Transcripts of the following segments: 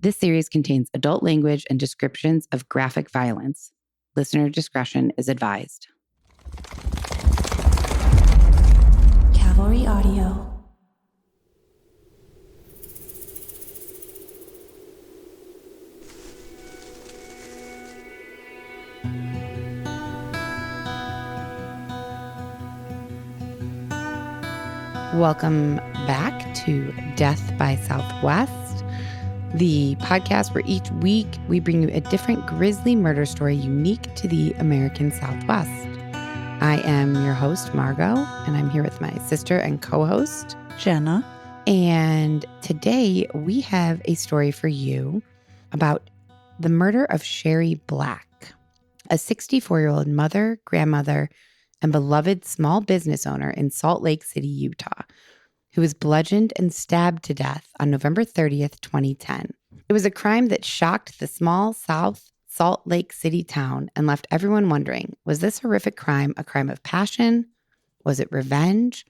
This series contains adult language and descriptions of graphic violence. Listener discretion is advised. Cavalry Audio. Welcome back to Death by Southwest, the podcast where each week we bring you a different grisly murder story unique to the American Southwest. I am your host, Margot, and I'm here with my sister and co-host, Jenna. And today we have a story for you about the murder of Sherry Black, a 64-year-old mother, grandmother, and beloved small business owner in Salt Lake City, Utah, who was bludgeoned and stabbed to death on November 30th, 2010. It was a crime that shocked the small South Salt Lake City town and left everyone wondering, was this horrific crime a crime of passion? Was it revenge?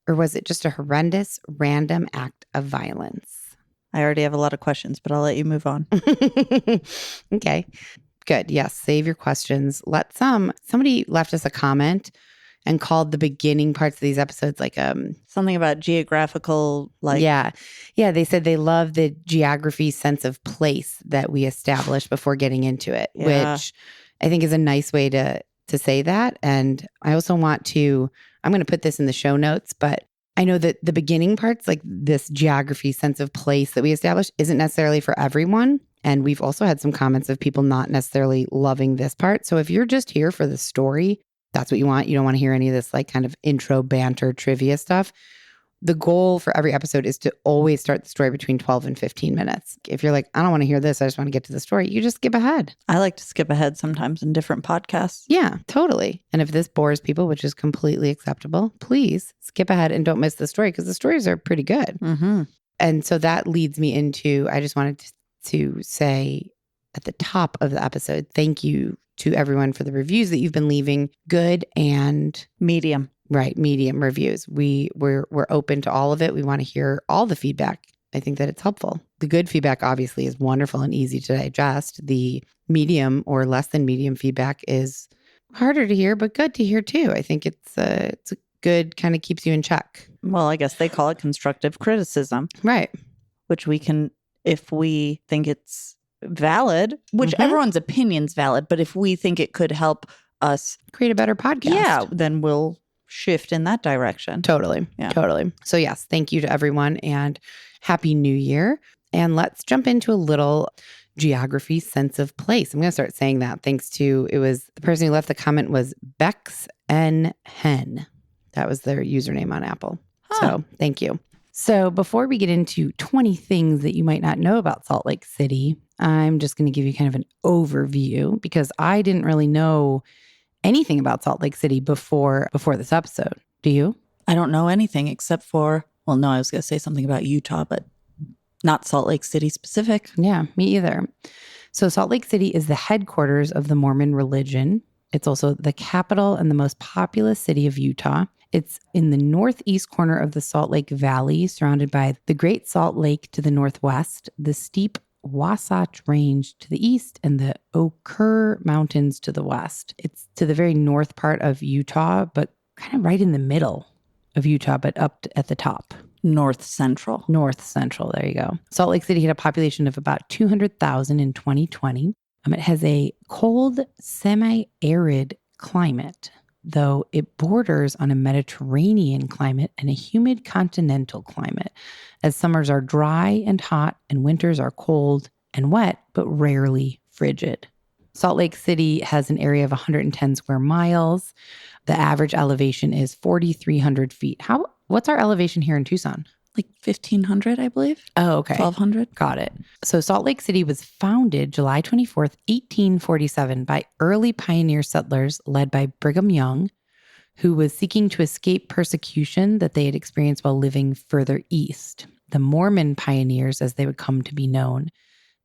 Or was it just a horrendous, random act of violence? I already have a lot of questions, but I'll let you move on. Okay. Good. Yes. Save your questions. Somebody left us a comment and called the beginning parts of these episodes like something about geographical, Yeah. They said they love the geography sense of place that we established before getting into it, which I think is a nice way to say that. And I also I'm going to put this in the show notes, but I know that the beginning parts, like this geography sense of place that we established, isn't necessarily for everyone. And we've also had some comments of people not necessarily loving this part. So if you're just here for the story, that's what you want. You don't want to hear any of this like kind of intro banter trivia stuff. The goal for every episode is to always start the story between 12 and 15 minutes. If you're like, I don't want to hear this, I just want to get to the story, you just skip ahead. I like to skip ahead sometimes in different podcasts. Yeah, totally. And if this bores people, which is completely acceptable, please skip ahead and don't miss the story because the stories are pretty good. Mm-hmm. And so that leads me into, I just wanted to say at the top of the episode, thank you to everyone for the reviews that you've been leaving, good and medium. Right, medium reviews. We're open to all of it. We want to hear all the feedback. I think that it's helpful. The good feedback obviously is wonderful and easy to digest. The medium or less than medium feedback is harder to hear, but good to hear too. I think it's a good, kind of keeps you in check. Well, I guess they call it constructive criticism. Right. Which we can, if we think it's valid, which everyone's opinion's valid, but if we think it could help us create a better podcast, then we'll shift in that direction. Totally. Yeah. Totally. So yes, thank you to everyone and Happy New Year. And let's jump into a little geography sense of place. I'm going to start saying that thanks to, the person who left the comment was Bex N. Hen. That was their username on Apple. So thank you. So before we get into 20 things that you might not know about Salt Lake City, I'm just going to give you kind of an overview because I didn't really know anything about Salt Lake City before this episode. Do you? I don't know anything except for, I was going to say something about Utah, but not Salt Lake City specific. Yeah, me either. So Salt Lake City is the headquarters of the Mormon religion. It's also the capital and the most populous city of Utah. It's in the northeast corner of the Salt Lake Valley, surrounded by the Great Salt Lake to the northwest, the steep Wasatch Range to the east, and the Oquirrh Mountains to the west. It's to the very north part of Utah, but kind of right in the middle of Utah, but up at the top. North Central. North Central, there you go. Salt Lake City had a population of about 200,000 in 2020. It has a cold, semi-arid climate, though it borders on a Mediterranean climate and a humid continental climate, as summers are dry and hot and winters are cold and wet, but rarely frigid. Salt Lake City has an area of 110 square miles. The average elevation is 4,300 feet. What's our elevation here in Tucson? Like 1,500, I believe. Oh, okay. 1,200. Got it. So Salt Lake City was founded July 24th, 1847 by early pioneer settlers led by Brigham Young, who was seeking to escape persecution that they had experienced while living further east. The Mormon pioneers, as they would come to be known,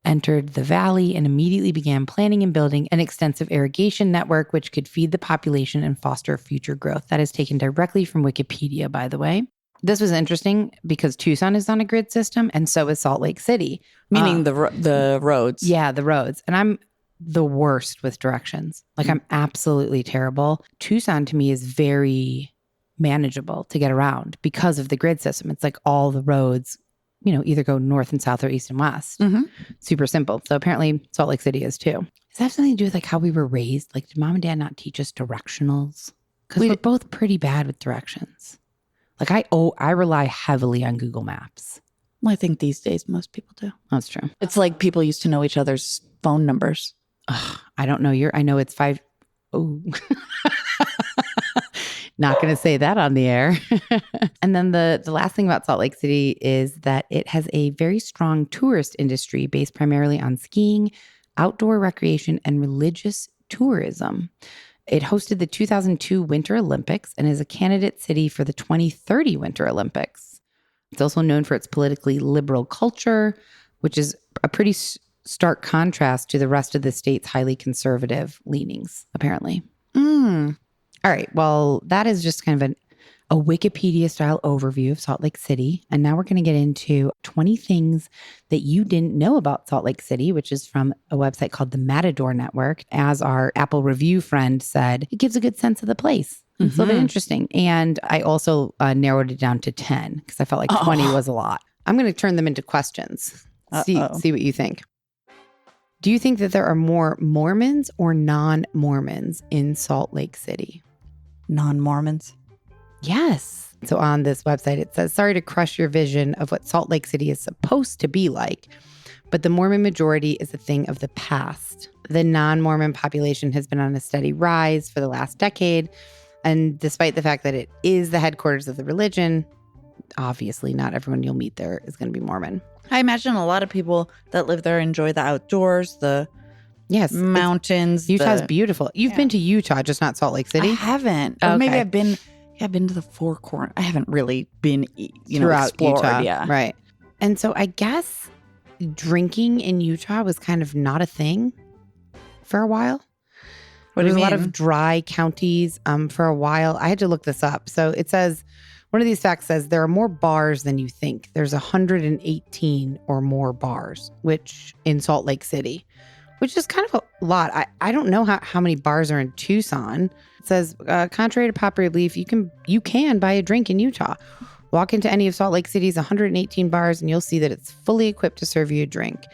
entered the valley and immediately began planning and building an extensive irrigation network which could feed the population and foster future growth. That is taken directly from Wikipedia, by the way. This was interesting because Tucson is on a grid system and so is Salt Lake City. Meaning the roads. Yeah, the roads. And I'm the worst with directions. Like I'm absolutely terrible. Tucson to me is very manageable to get around because of the grid system. It's like all the roads, either go north and south or east and west. Super simple. So apparently Salt Lake City is too. Does that have something to do with like how we were raised? Like did mom and dad not teach us directionals? Because we're both pretty bad with directions. Like I rely heavily on Google Maps. Well, I think these days most people do. That's true. It's like people used to know each other's phone numbers. Ugh, I don't know. I know it's 5. Oh, not going to say that on the air. And then the last thing about Salt Lake City is that it has a very strong tourist industry based primarily on skiing, outdoor recreation, and religious tourism. It hosted the 2002 Winter Olympics and is a candidate city for the 2030 Winter Olympics. It's also known for its politically liberal culture, which is a pretty stark contrast to the rest of the state's highly conservative leanings, apparently. All right. Well, that is just kind of a Wikipedia-style overview of Salt Lake City. And now we're going to get into 20 things that you didn't know about Salt Lake City, which is from a website called the Matador Network. As our Apple review friend said, it gives a good sense of the place. It's a little bit interesting. And I also narrowed it down to 10 because I felt like 20 was a lot. I'm going to turn them into questions. See what you think. Do you think that there are more Mormons or non-Mormons in Salt Lake City? Non-Mormons? Yes. So on this website, it says, sorry to crush your vision of what Salt Lake City is supposed to be like, but the Mormon majority is a thing of the past. The non-Mormon population has been on a steady rise for the last decade. And despite the fact that it is the headquarters of the religion, obviously not everyone you'll meet there is going to be Mormon. I imagine a lot of people that live there enjoy the outdoors, the mountains. Utah's beautiful. You've been to Utah, just not Salt Lake City? I haven't. Okay. Or maybe I've been to the Four Corners. I haven't really been, throughout explored. Utah. Yeah. Right. And so I guess drinking in Utah was kind of not a thing for a while. What do you mean? There's a lot of dry counties for a while. I had to look this up. So it says, one of these facts says there are more bars than you think. There's 118 or more bars, which in Salt Lake City, which is kind of a lot. I don't know how many bars are in Tucson. It says, contrary to popular belief, you can buy a drink in Utah. Walk into any of Salt Lake City's 118 bars and you'll see that it's fully equipped to serve you a drink.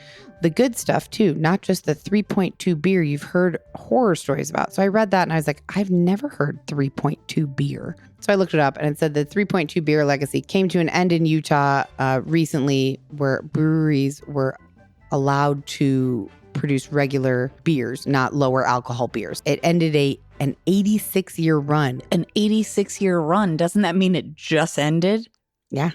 The good stuff too, not just the 3.2 beer you've heard horror stories about. So I read that and I was like, I've never heard 3.2 beer. So I looked it up and it said the 3.2 beer legacy came to an end in Utah recently, where breweries were allowed to produce regular beers, not lower alcohol beers. It ended an 86-year run. An 86-year run. Doesn't that mean it just ended? Yeah.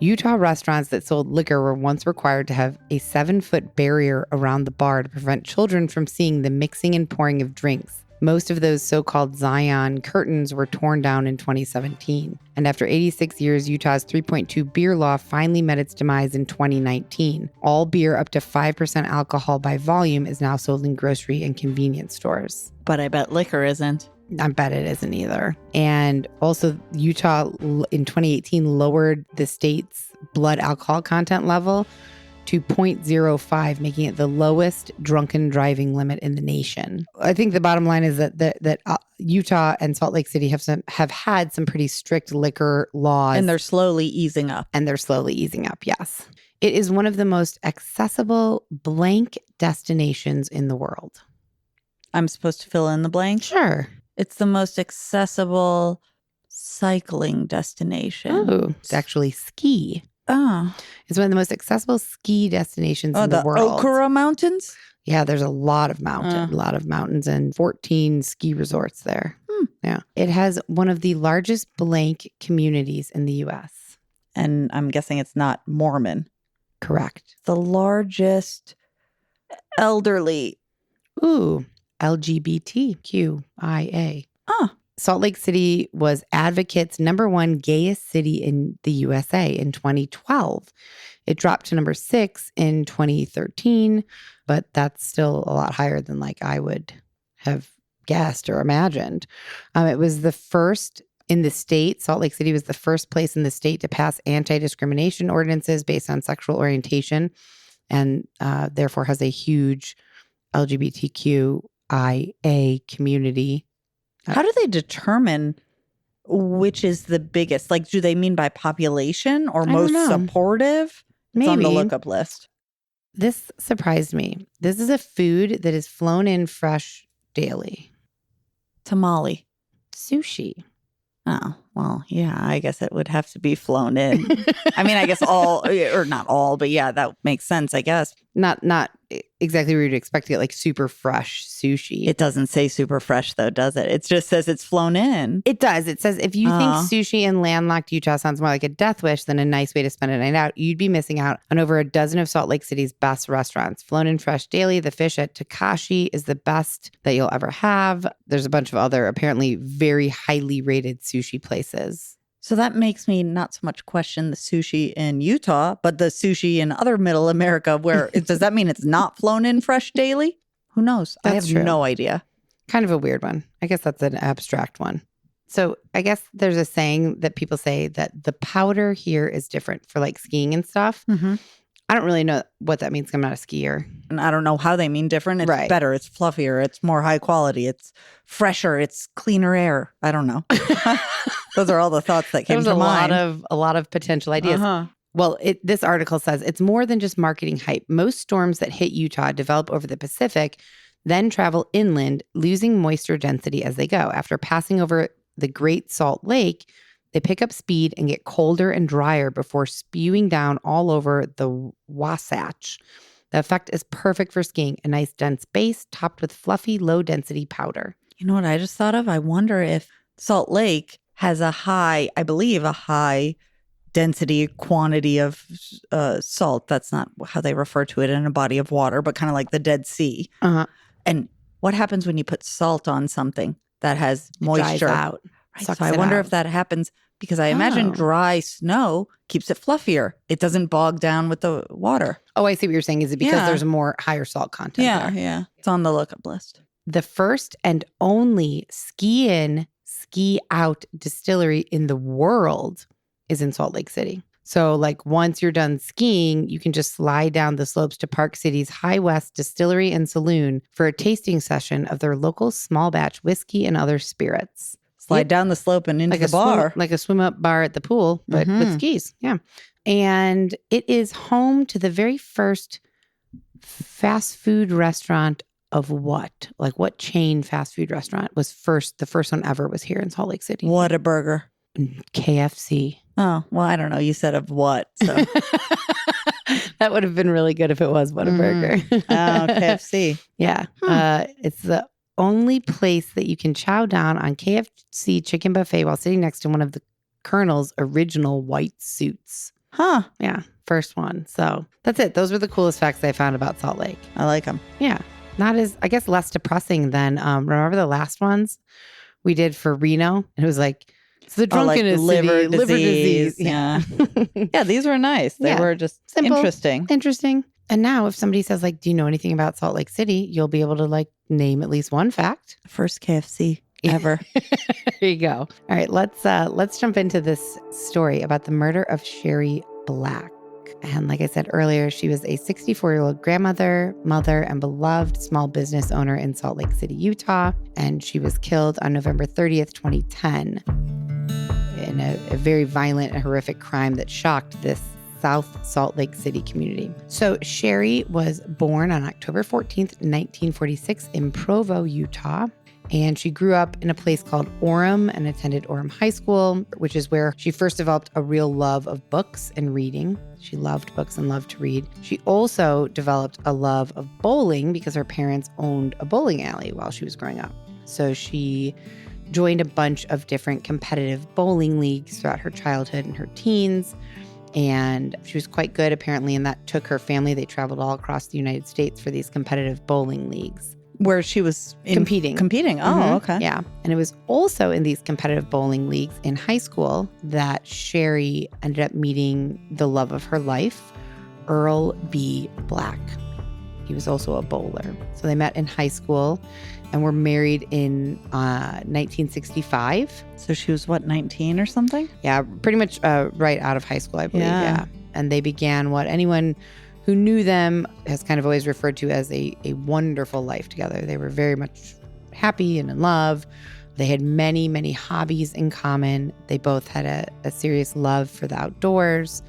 Utah restaurants that sold liquor were once required to have a 7-foot barrier around the bar to prevent children from seeing the mixing and pouring of drinks. Most of those so-called Zion curtains were torn down in 2017. And after 86 years, Utah's 3.2 beer law finally met its demise in 2019. All beer up to 5% alcohol by volume is now sold in grocery and convenience stores. But I bet liquor isn't. I bet it isn't either. And also, Utah in 2018 lowered the state's blood alcohol content level to 0.05, making it the lowest drunken driving limit in the nation. I think the bottom line is that Utah and Salt Lake City have had some pretty strict liquor laws. And they're slowly easing up. Yes. It is one of the most accessible blank destinations in the world. I'm supposed to fill in the blank? Sure. It's the most accessible cycling destination. Oh, it's actually ski. Oh. It's one of the most accessible ski destinations in the world. Okura Mountains? Yeah, there's a lot of mountains and 14 ski resorts there. Yeah. It has one of the largest blank communities in the U.S. And I'm guessing it's not Mormon. Correct. The largest elderly. Ooh, LGBTQIA. Oh. Salt Lake City was Advocate's #1 gayest city in the USA in 2012. It dropped to number 6 in 2013, but that's still a lot higher than like I would have guessed or imagined. It was the first In the state, Salt Lake City was the first place in the state to pass anti-discrimination ordinances based on sexual orientation, and therefore has a huge LGBTQIA community. How do they determine which is the biggest? Like, do they mean by population or most supportive? It's on the lookup list. This surprised me. This is a food that is flown in fresh daily. Tamale. Sushi. Oh, well, yeah, I guess it would have to be flown in. I mean, I guess all, or not all, but yeah, that makes sense, I guess. Not exactly where you'd expect to get like super fresh sushi. It doesn't say super fresh though, does it? It just says it's flown in. It does. It says if you think sushi in landlocked Utah sounds more like a death wish than a nice way to spend a night out, you'd be missing out on over a dozen of Salt Lake City's best restaurants. Flown in fresh daily, the fish at Takashi is the best that you'll ever have. There's a bunch of other apparently very highly rated sushi places. So that makes me not so much question the sushi in Utah, but the sushi in other middle America where does that mean it's not flown in fresh daily? Who knows? I have no idea. Kind of a weird one. I guess that's an abstract one. So I guess there's a saying that people say that the powder here is different for like skiing and stuff. Mm-hmm. I don't really know what that means. I'm not a skier. And I don't know how they mean different. It's better. It's fluffier. It's more high quality. It's fresher. It's cleaner air. I don't know. Those are all the thoughts that came to mind. A lot of potential ideas. Well, this article says it's more than just marketing hype. Most storms that hit Utah develop over the Pacific, then travel inland, losing moisture density as they go. After passing over the Great Salt Lake, they pick up speed and get colder and drier before spewing down all over the Wasatch. The effect is perfect for skiing, a nice dense base topped with fluffy, low-density powder. You know what I just thought of? I wonder if Salt Lake has a high density quantity of salt. That's not how they refer to it in a body of water, but kind of like the Dead Sea. And what happens when you put salt on something that has moisture? It dries out. Right. So I wonder if that happens because I imagine dry snow keeps it fluffier. It doesn't bog down with the water. Oh, I see what you're saying. Is it because there's more higher salt content there? Yeah. It's on the lookup list. The first and only ski-in, ski-out distillery in the world is in Salt Lake City. So like once you're done skiing, you can just slide down the slopes to Park City's High West Distillery and Saloon for a tasting session of their local small batch whiskey and other spirits. Slide down the slope and into the bar. Like a swim up bar at the pool, but with skis. Yeah. And it is home to the very first fast food restaurant of what? Like what chain fast food restaurant was first? The first one ever was here in Salt Lake City. Whataburger. KFC. Oh, well, I don't know. You said of what? So. That would have been really good if it was Whataburger. Oh, KFC. Yeah. It's the only place that you can chow down on KFC chicken buffet while sitting next to one of the Colonel's original white suits. Huh. Yeah. First one. So that's it. Those were the coolest facts I found about Salt Lake. I like them. Yeah. Not as, I guess, less depressing than, remember the last ones we did for Reno? It was like, it's the drunkenness liver liver disease. Yeah. Yeah, these were nice. They were just simple, interesting. And now if somebody says like, do you know anything about Salt Lake City? You'll be able to like name at least one fact. First KFC ever. There you go. All right, let's jump into this story about the murder of Sherry Black. And like I said earlier, she was a 64-year-old grandmother, mother, and beloved small business owner in Salt Lake City, Utah. And she was killed on November 30th, 2010 in a very violent and horrific crime that shocked this South Salt Lake City community. So Sherry was born on October 14th, 1946 in Provo, Utah. And she grew up in a place called Orem and attended Orem High School, which is where she first developed a real love of books and reading. She loved books and loved to read. She also developed a love of bowling because her parents owned a bowling alley while she was growing up. So she joined a bunch of different competitive bowling leagues throughout her childhood and her teens. And she was quite good, apparently, and that took her family. They traveled all across the United States for these competitive bowling leagues. Where she was competing. Oh, okay. Yeah. And it was also in these competitive bowling leagues in high school that Sherry ended up meeting the love of her life, Earl B. Black. He was also a bowler. So they met in high school and were married in 1965. So she was, 19 or something? Yeah, pretty much right out of high school, I believe. Yeah. And they began what anyone who knew them has kind of always referred to as a wonderful life together. They were very much happy and in love. They had many, many hobbies in common. They both had a serious love for the outdoors,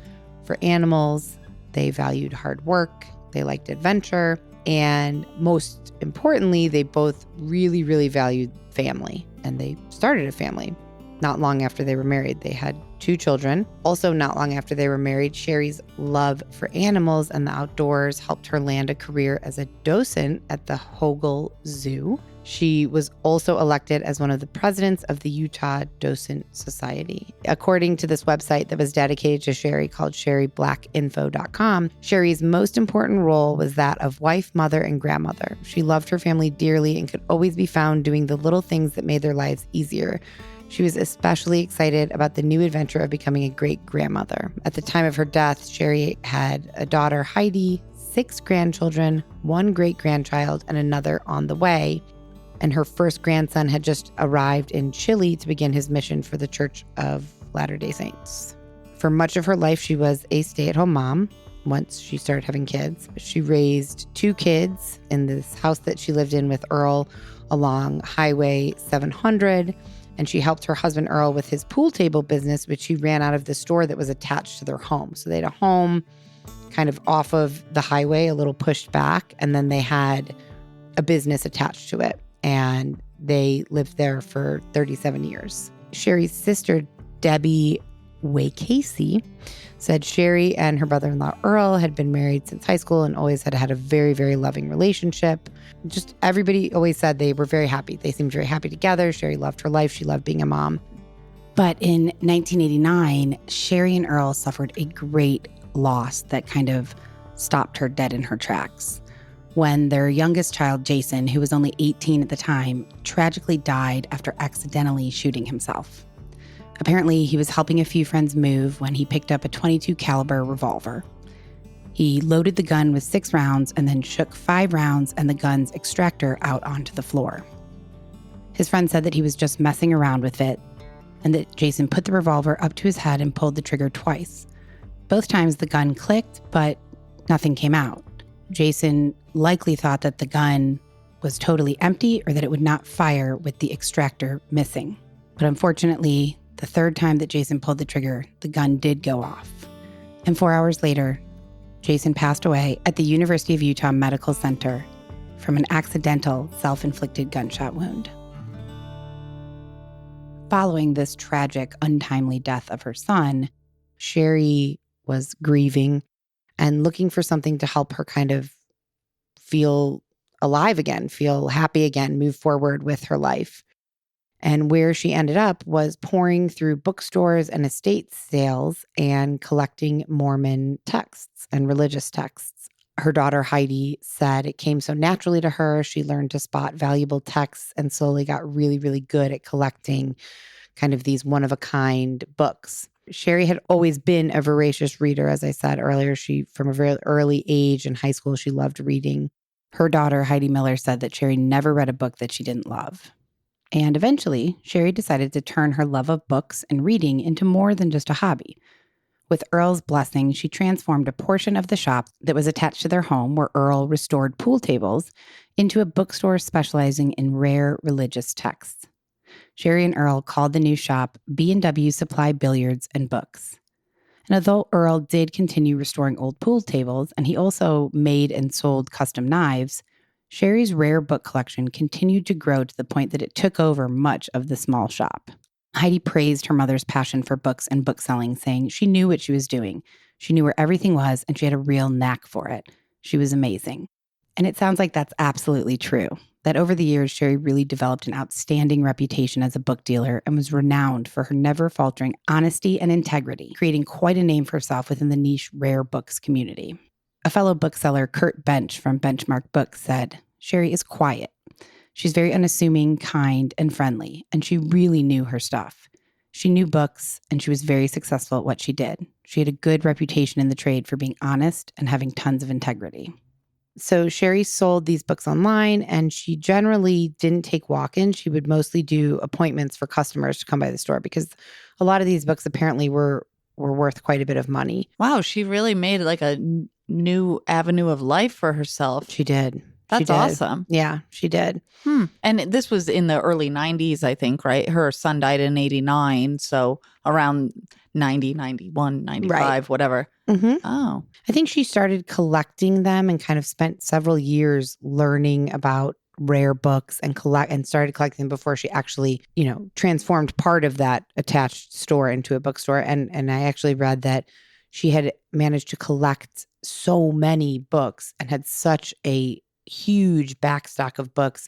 for animals. They valued hard work. They liked adventure. And most importantly, they both really, really valued family. And they started a family not long after they were married. They had 2 children. Also, not long after they were married, Sherry's love for animals and the outdoors helped her land a career as a docent at the Hogle Zoo. She was also elected as one of the presidents of the Utah Docent Society. According to this website that was dedicated to Sherry called SherryBlackInfo.com, Sherry's most important role was that of wife, mother, and grandmother. She loved her family dearly and could always be found doing the little things that made their lives easier. She was especially excited about the new adventure of becoming a great-grandmother. At the time of her death, Sherry had a daughter, Heidi, 6 grandchildren, 1 great-grandchild, and another on the way. And her first grandson had just arrived in Chile to begin his mission for the Church of Latter-day Saints. For much of her life, she was a stay-at-home mom. Once she started having kids, she raised 2 kids in this house that she lived in with Earl along Highway 700. And she helped her husband Earl with his pool table business, which he ran out of the store that was attached to their home. So they had a home kind of off of the highway, a little pushed back, and then they had a business attached to it. And they lived there for 37 years. Sherry's sister, Debbie Way-Casey, said Sherry and her brother-in-law Earl had been married since high school and always had had a very, very loving relationship. Just everybody always said they were very happy. They seemed very happy together. Sherry loved her life. She loved being a mom. But in 1989, Sherry and Earl suffered a great loss that kind of stopped her dead in her tracks. When their youngest child, Jason, who was only 18 at the time, tragically died after accidentally shooting himself. Apparently, he was helping a few friends move when he picked up a .22 caliber revolver. He loaded the gun with 6 rounds and then shook 5 rounds and the gun's extractor out onto the floor. His friend said that he was just messing around with it and that Jason put the revolver up to his head and pulled the trigger twice. Both times the gun clicked, but nothing came out. Jason likely thought that the gun was totally empty or that it would not fire with the extractor missing. But unfortunately, the 3rd time that Jason pulled the trigger, the gun did go off. And 4 hours later, Jason passed away at the University of Utah Medical Center from an accidental self-inflicted gunshot wound. Following this tragic, untimely death of her son, Sherry was grieving and looking for something to help her kind of feel alive again, feel happy again, move forward with her life. And where she ended up was pouring through bookstores and estate sales and collecting Mormon texts and religious texts. Her daughter Heidi said it came so naturally to her. She learned to spot valuable texts and slowly got really, really good at collecting kind of these one-of-a-kind books. Sherry had always been a voracious reader, as I said earlier. From a very early age in high school, she loved reading. Her daughter, Heidi Miller, said that Sherry never read a book that she didn't love. And eventually, Sherry decided to turn her love of books and reading into more than just a hobby. With Earl's blessing, she transformed a portion of the shop that was attached to their home, where Earl restored pool tables, into a bookstore specializing in rare religious texts. Sherry and Earl called the new shop B&W Supply Billiards and Books. And although Earl did continue restoring old pool tables, and he also made and sold custom knives, Sherry's rare book collection continued to grow to the point that it took over much of the small shop. Heidi praised her mother's passion for books and book selling, saying she knew what she was doing. She knew where everything was, and she had a real knack for it. She was amazing. And it sounds like that's absolutely true. That over the years, Sherry really developed an outstanding reputation as a book dealer and was renowned for her never faltering honesty and integrity, creating quite a name for herself within the niche rare books community. A fellow bookseller, Kurt Bench from Benchmark Books, said, "Sherry is quiet. She's very unassuming, kind, and friendly, and she really knew her stuff. She knew books, and she was very successful at what she did. She had a good reputation in the trade for being honest and having tons of integrity." So Sherry sold these books online, and she generally didn't take walk-ins. She would mostly do appointments for customers to come by the store because a lot of these books apparently were worth quite a bit of money. Wow, she really made like a new avenue of life for herself. She did. That's awesome. Yeah, she did. And this was in the early 90s, I think, right? Her son died in 89. So around 90, 91, 95, whatever. Mm-hmm. Oh. I think she started collecting them and kind of spent several years learning about rare books and started collecting them before she actually, transformed part of that attached store into a bookstore. And I actually read that she had managed to collect so many books and had such a huge backstock of books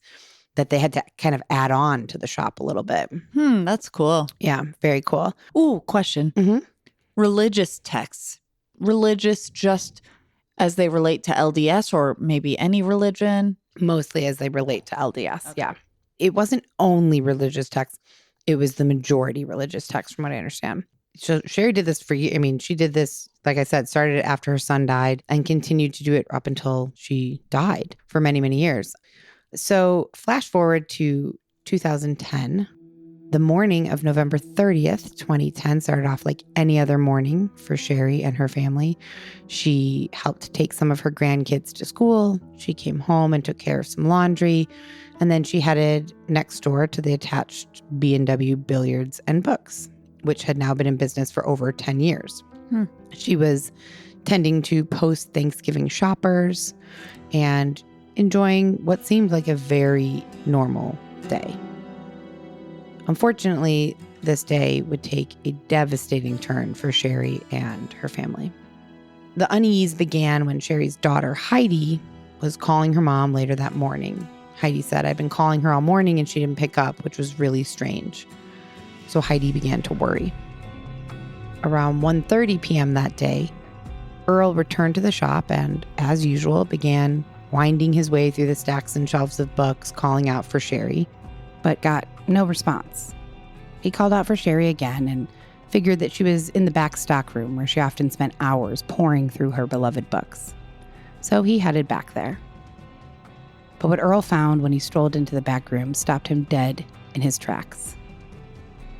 that they had to kind of add on to the shop a little bit. That's cool. Yeah, very cool. Ooh, question. Mm-hmm. Religious texts. Religious just as they relate to LDS or maybe any religion? Mostly as they relate to LDS, yeah. It wasn't only religious texts. It was the majority religious text, from what I understand. So Sherry did this for years. I mean, she did this, like I said, started it after her son died and continued to do it up until she died for many, many years. So flash forward to 2010. The morning of November 30th, 2010 started off like any other morning for Sherry and her family. She helped take some of her grandkids to school. She came home and took care of some laundry. And then she headed next door to the attached B&W Billiards and Books, which had now been in business for over 10 years. She was tending to post-Thanksgiving shoppers and enjoying what seemed like a very normal day. Unfortunately, this day would take a devastating turn for Sherry and her family. The unease began when Sherry's daughter, Heidi, was calling her mom later that morning. Heidi said, "I've been calling her all morning and she didn't pick up," which was really strange. So Heidi began to worry. Around 1:30 p.m. that day, Earl returned to the shop and, as usual, began winding his way through the stacks and shelves of books, calling out for Sherry, but got no response. He called out for Sherry again and figured that she was in the back stock room where she often spent hours poring through her beloved books. So he headed back there. But what Earl found when he strolled into the back room stopped him dead in his tracks.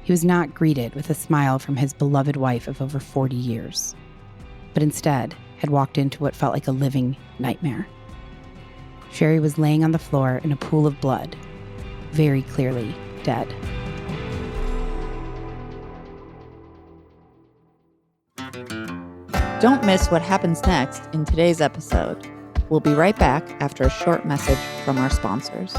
He was not greeted with a smile from his beloved wife of over 40 years, but instead had walked into what felt like a living nightmare. Sherry was laying on the floor in a pool of blood, very clearly dead. Don't miss what happens next in today's episode. We'll be right back after a short message from our sponsors.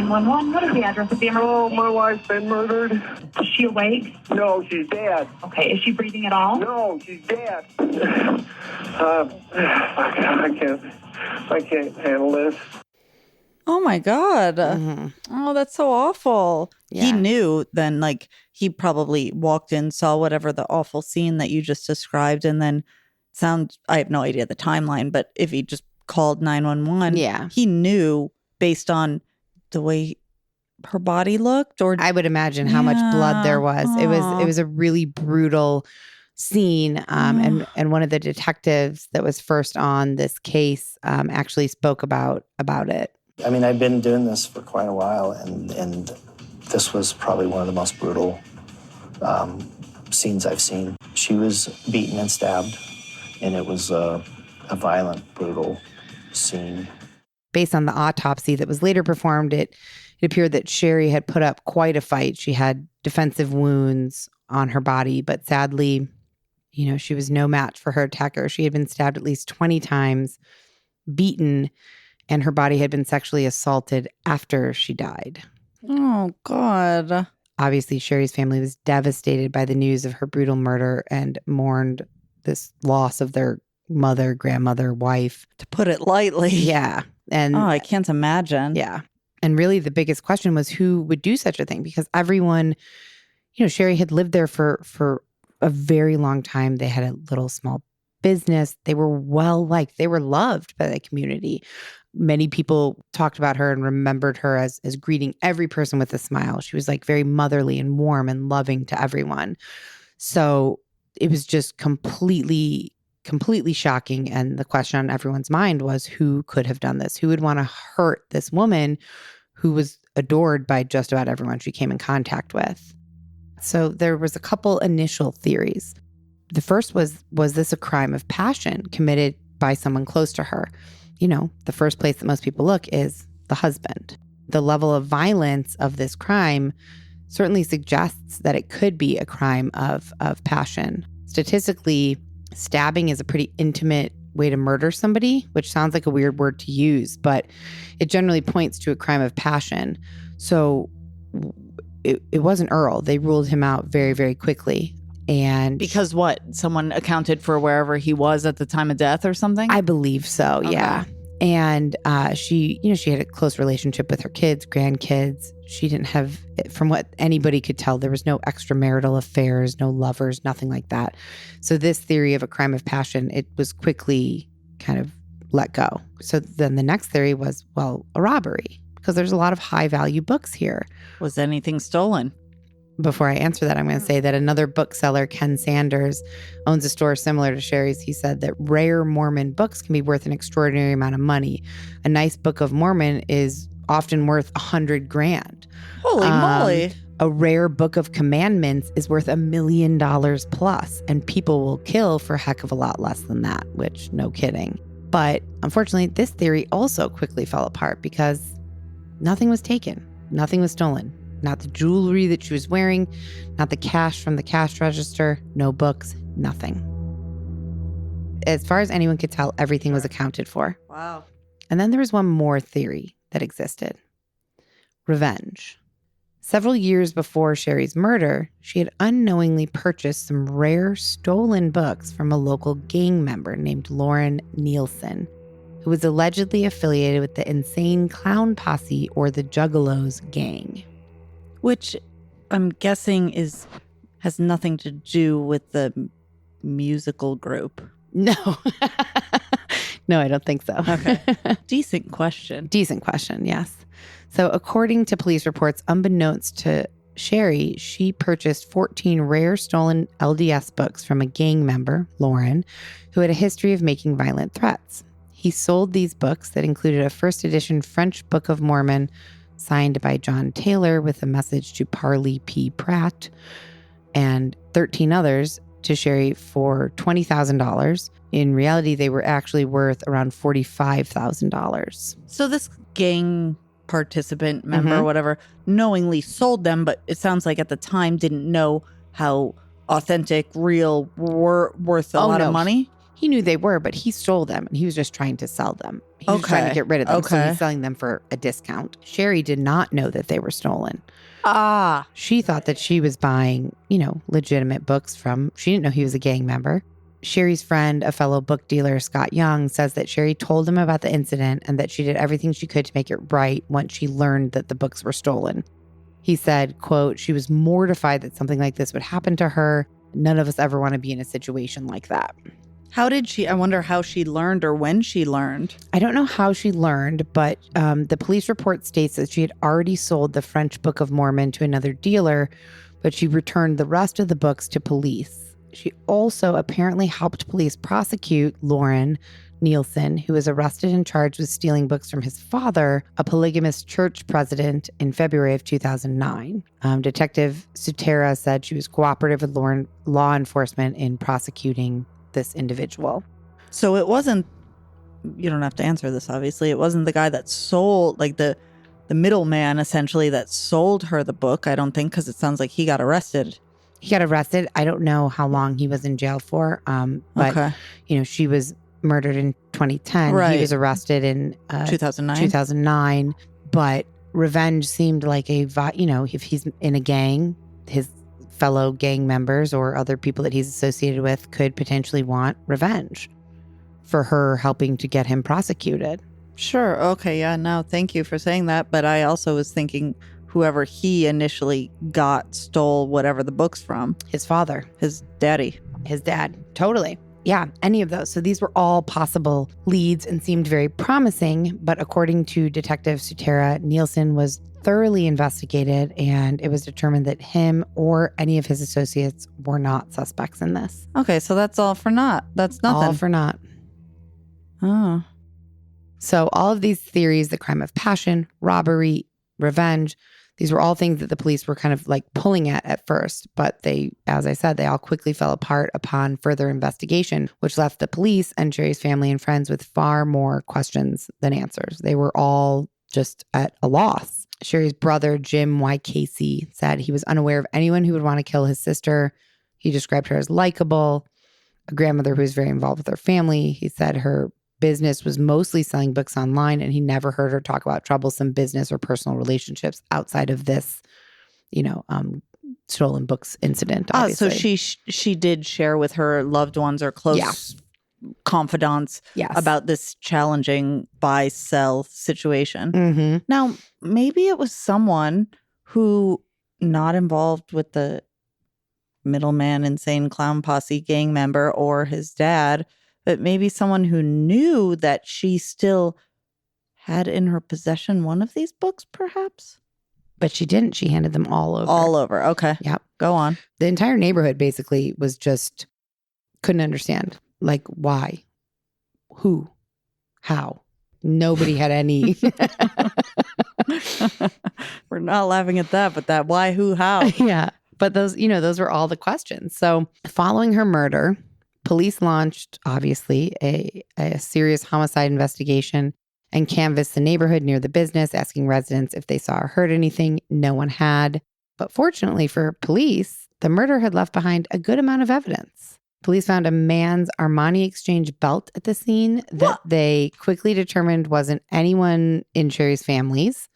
What is the address of the emergency? Oh, my wife's been murdered. Is she awake? No, she's dead. Okay, is she breathing at all? No, she's dead. I can't handle this. Oh my God. Mm-hmm. Oh, that's so awful. Yeah. He knew then, like, he probably walked in, saw whatever the awful scene that you just described, and then I have no idea the timeline, but if he just called 911, Yeah. he knew based on the way her body looked, or I would imagine how much blood there was. It was a really brutal scene. And one of the detectives that was first on this case actually spoke about it. I mean, I've been doing this for quite a while, and this was probably one of the most brutal scenes I've seen. She was beaten and stabbed, and it was a violent, brutal scene. Based on the autopsy that was later performed, it appeared that Sherry had put up quite a fight. She had defensive wounds on her body, but sadly, she was no match for her attacker. She had been stabbed at least 20 times, beaten, and her body had been sexually assaulted after she died. Oh, God. Obviously, Sherry's family was devastated by the news of her brutal murder and mourned this loss of their mother, grandmother, wife. To put it lightly. Yeah. And I can't imagine. Yeah. And really the biggest question was who would do such a thing? Because everyone, Sherry had lived there for a very long time. They had a little small business. They were well liked. They were loved by the community. Many people talked about her and remembered her as greeting every person with a smile. She was like very motherly and warm and loving to everyone. So it was just completely shocking. And the question on everyone's mind was, who could have done this? Who would want to hurt this woman who was adored by just about everyone she came in contact with? So there was a couple initial theories. The first was this a crime of passion committed by someone close to her? You know, the first place that most people look is the husband. The level of violence of this crime certainly suggests that it could be a crime of passion. Statistically, stabbing is a pretty intimate way to murder somebody, which sounds like a weird word to use, but it generally points to a crime of passion. So it wasn't Earl. They ruled him out very, very quickly. And because what? Someone accounted for wherever he was at the time of death or something? I believe so, Okay. yeah. And she had a close relationship with her kids, grandkids. She didn't have, from what anybody could tell, there was no extramarital affairs, no lovers, nothing like that. So this theory of a crime of passion, it was quickly kind of let go. So then the next theory was, well, a robbery, because there's a lot of high value books here. Was anything stolen? Before I answer that, I'm going to say that another bookseller, Ken Sanders, owns a store similar to Sherry's. He said that rare Mormon books can be worth an extraordinary amount of money. A nice Book of Mormon is often worth $100,000. Holy moly. A rare Book of Commandments is worth $1 million plus, and people will kill for a heck of a lot less than that, which no kidding. But unfortunately, this theory also quickly fell apart because nothing was taken. Nothing was stolen. Not the jewelry that she was wearing, not the cash from the cash register, no books, nothing. As far as anyone could tell, everything was accounted for. Wow. And then there was one more theory that existed. Revenge. Several years before Sherry's murder, she had unknowingly purchased some rare stolen books from a local gang member named Lauren Nielsen, who was allegedly affiliated with the Insane Clown Posse or the Juggalos gang. Which I'm guessing has nothing to do with the musical group. No. No, I don't think so. Okay. Decent question. Decent question, yes. So according to police reports, unbeknownst to Sherry, she purchased 14 rare stolen LDS books from a gang member, Lauren, who had a history of making violent threats. He sold these books that included a first edition French Book of Mormon signed by John Taylor with a message to Parley P. Pratt, and 13 others to Sherry for $20,000. In reality, they were actually worth around $45,000. So this gang participant member or whatever knowingly sold them, but it sounds like at the time didn't know how authentic, real, were worth a lot of money. He knew they were, but he stole them and he was just trying to sell them. He was trying to get rid of them. So he's selling them for a discount. Sherry did not know that they were stolen. She thought that she was buying, legitimate books from, she didn't know he was a gang member. Sherry's friend, a fellow book dealer, Scott Young, says that Sherry told him about the incident and that she did everything she could to make it right once she learned that the books were stolen. He said, quote, she was mortified that something like this would happen to her. None of us ever want to be in a situation like that. I wonder how she learned or when she learned. I don't know how she learned, but the police report states that she had already sold the French Book of Mormon to another dealer, but she returned the rest of the books to police. She also apparently helped police prosecute Lauren Nielsen, who was arrested and charged with stealing books from his father, a polygamous church president, in February of 2009. Detective Sutera said she was cooperative with law enforcement in prosecuting this individual. So it wasn't, you don't have to answer this, obviously. It wasn't the guy that sold, like the middleman, essentially, that sold her the book, I don't think, because it sounds like he got arrested. He got arrested. I don't know how long he was in jail for, but, she was murdered in 2010. Right. He was arrested in 2009. But revenge seemed like if he's in a gang, his fellow gang members or other people that he's associated with could potentially want revenge for her helping to get him prosecuted. Sure. Okay. Yeah. No, thank you for saying that. But I also was thinking whoever he initially stole whatever the books from. His father. His daddy. His dad. Totally. Yeah, any of those. So these were all possible leads and seemed very promising. But according to Detective Sutera, Nielsen was thoroughly investigated, and it was determined that him or any of his associates were not suspects in this. Okay, so that's all for naught. That's nothing. All for naught. Oh. So all of these theories, the crime of passion, robbery, revenge, these were all things that the police were kind of like pulling at first. But they, as I said, they all quickly fell apart upon further investigation, which left the police and Sherry's family and friends with far more questions than answers. They were all just at a loss. Sherry's brother, Jim Y. Casey, said he was unaware of anyone who would want to kill his sister. He described her as likable, a grandmother who was very involved with her family. He said her business was mostly selling books online, and he never heard her talk about troublesome business or personal relationships outside of this, stolen books incident. Obviously. So she did share with her loved ones or close confidants about this challenging buy-sell situation. Mm-hmm. Now, maybe it was someone who not involved with the middleman insane clown posse gang member or his dad, but maybe someone who knew that she still had in her possession one of these books, perhaps? But she didn't. She handed them all over. All over. Okay. Yep. Go on. The entire neighborhood basically was just couldn't understand. Like, why? Who? How? Nobody had any. We're not laughing at that, but that why, who, how? Yeah. But those were all the questions. So following her murder, police launched, obviously, a serious homicide investigation and canvassed the neighborhood near the business, asking residents if they saw or heard anything. No one had. But fortunately for police, the murder had left behind a good amount of evidence. Police found a man's Armani Exchange belt at the scene that they quickly determined wasn't anyone in Sherry's family's.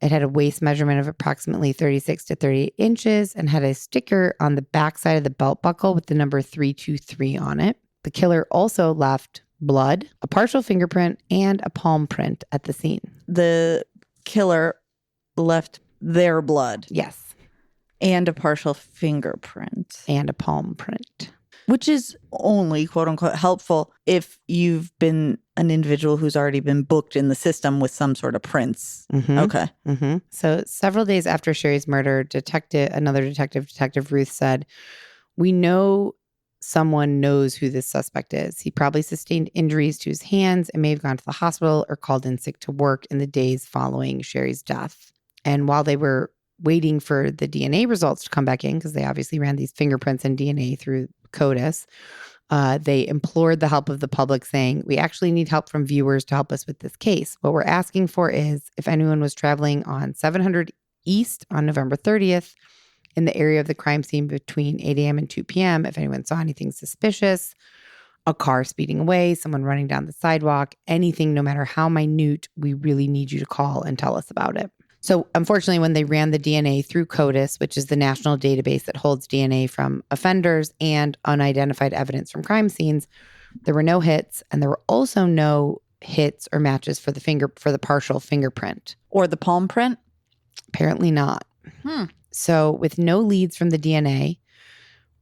It had a waist measurement of approximately 36 to 38 inches and had a sticker on the backside of the belt buckle with the number 323 on it. The killer also left blood, a partial fingerprint, and a palm print at the scene. The killer left their blood. Yes. And a partial fingerprint. And a palm print. Which is only, quote unquote, helpful if you've been an individual who's already been booked in the system with some sort of prints. Mm-hmm. Okay. Mm-hmm. So several days after Sherry's murder, Detective Ruth said, "We know someone knows who this suspect is. He probably sustained injuries to his hands and may have gone to the hospital or called in sick to work in the days following Sherry's death." And while they were waiting for the DNA results to come back in, because they obviously ran these fingerprints and DNA through CODIS, they implored the help of the public, saying, "We actually need help from viewers to help us with this case. What we're asking for is if anyone was traveling on 700 East on November 30th in the area of the crime scene between 8 a.m. and 2 p.m., if anyone saw anything suspicious, a car speeding away, someone running down the sidewalk, anything, no matter how minute, we really need you to call and tell us about it." So unfortunately, when they ran the DNA through CODIS, which is the national database that holds DNA from offenders and unidentified evidence from crime scenes, there were no hits, and there were also no hits or matches for the partial fingerprint. Or the palm print? Apparently not. So with no leads from the DNA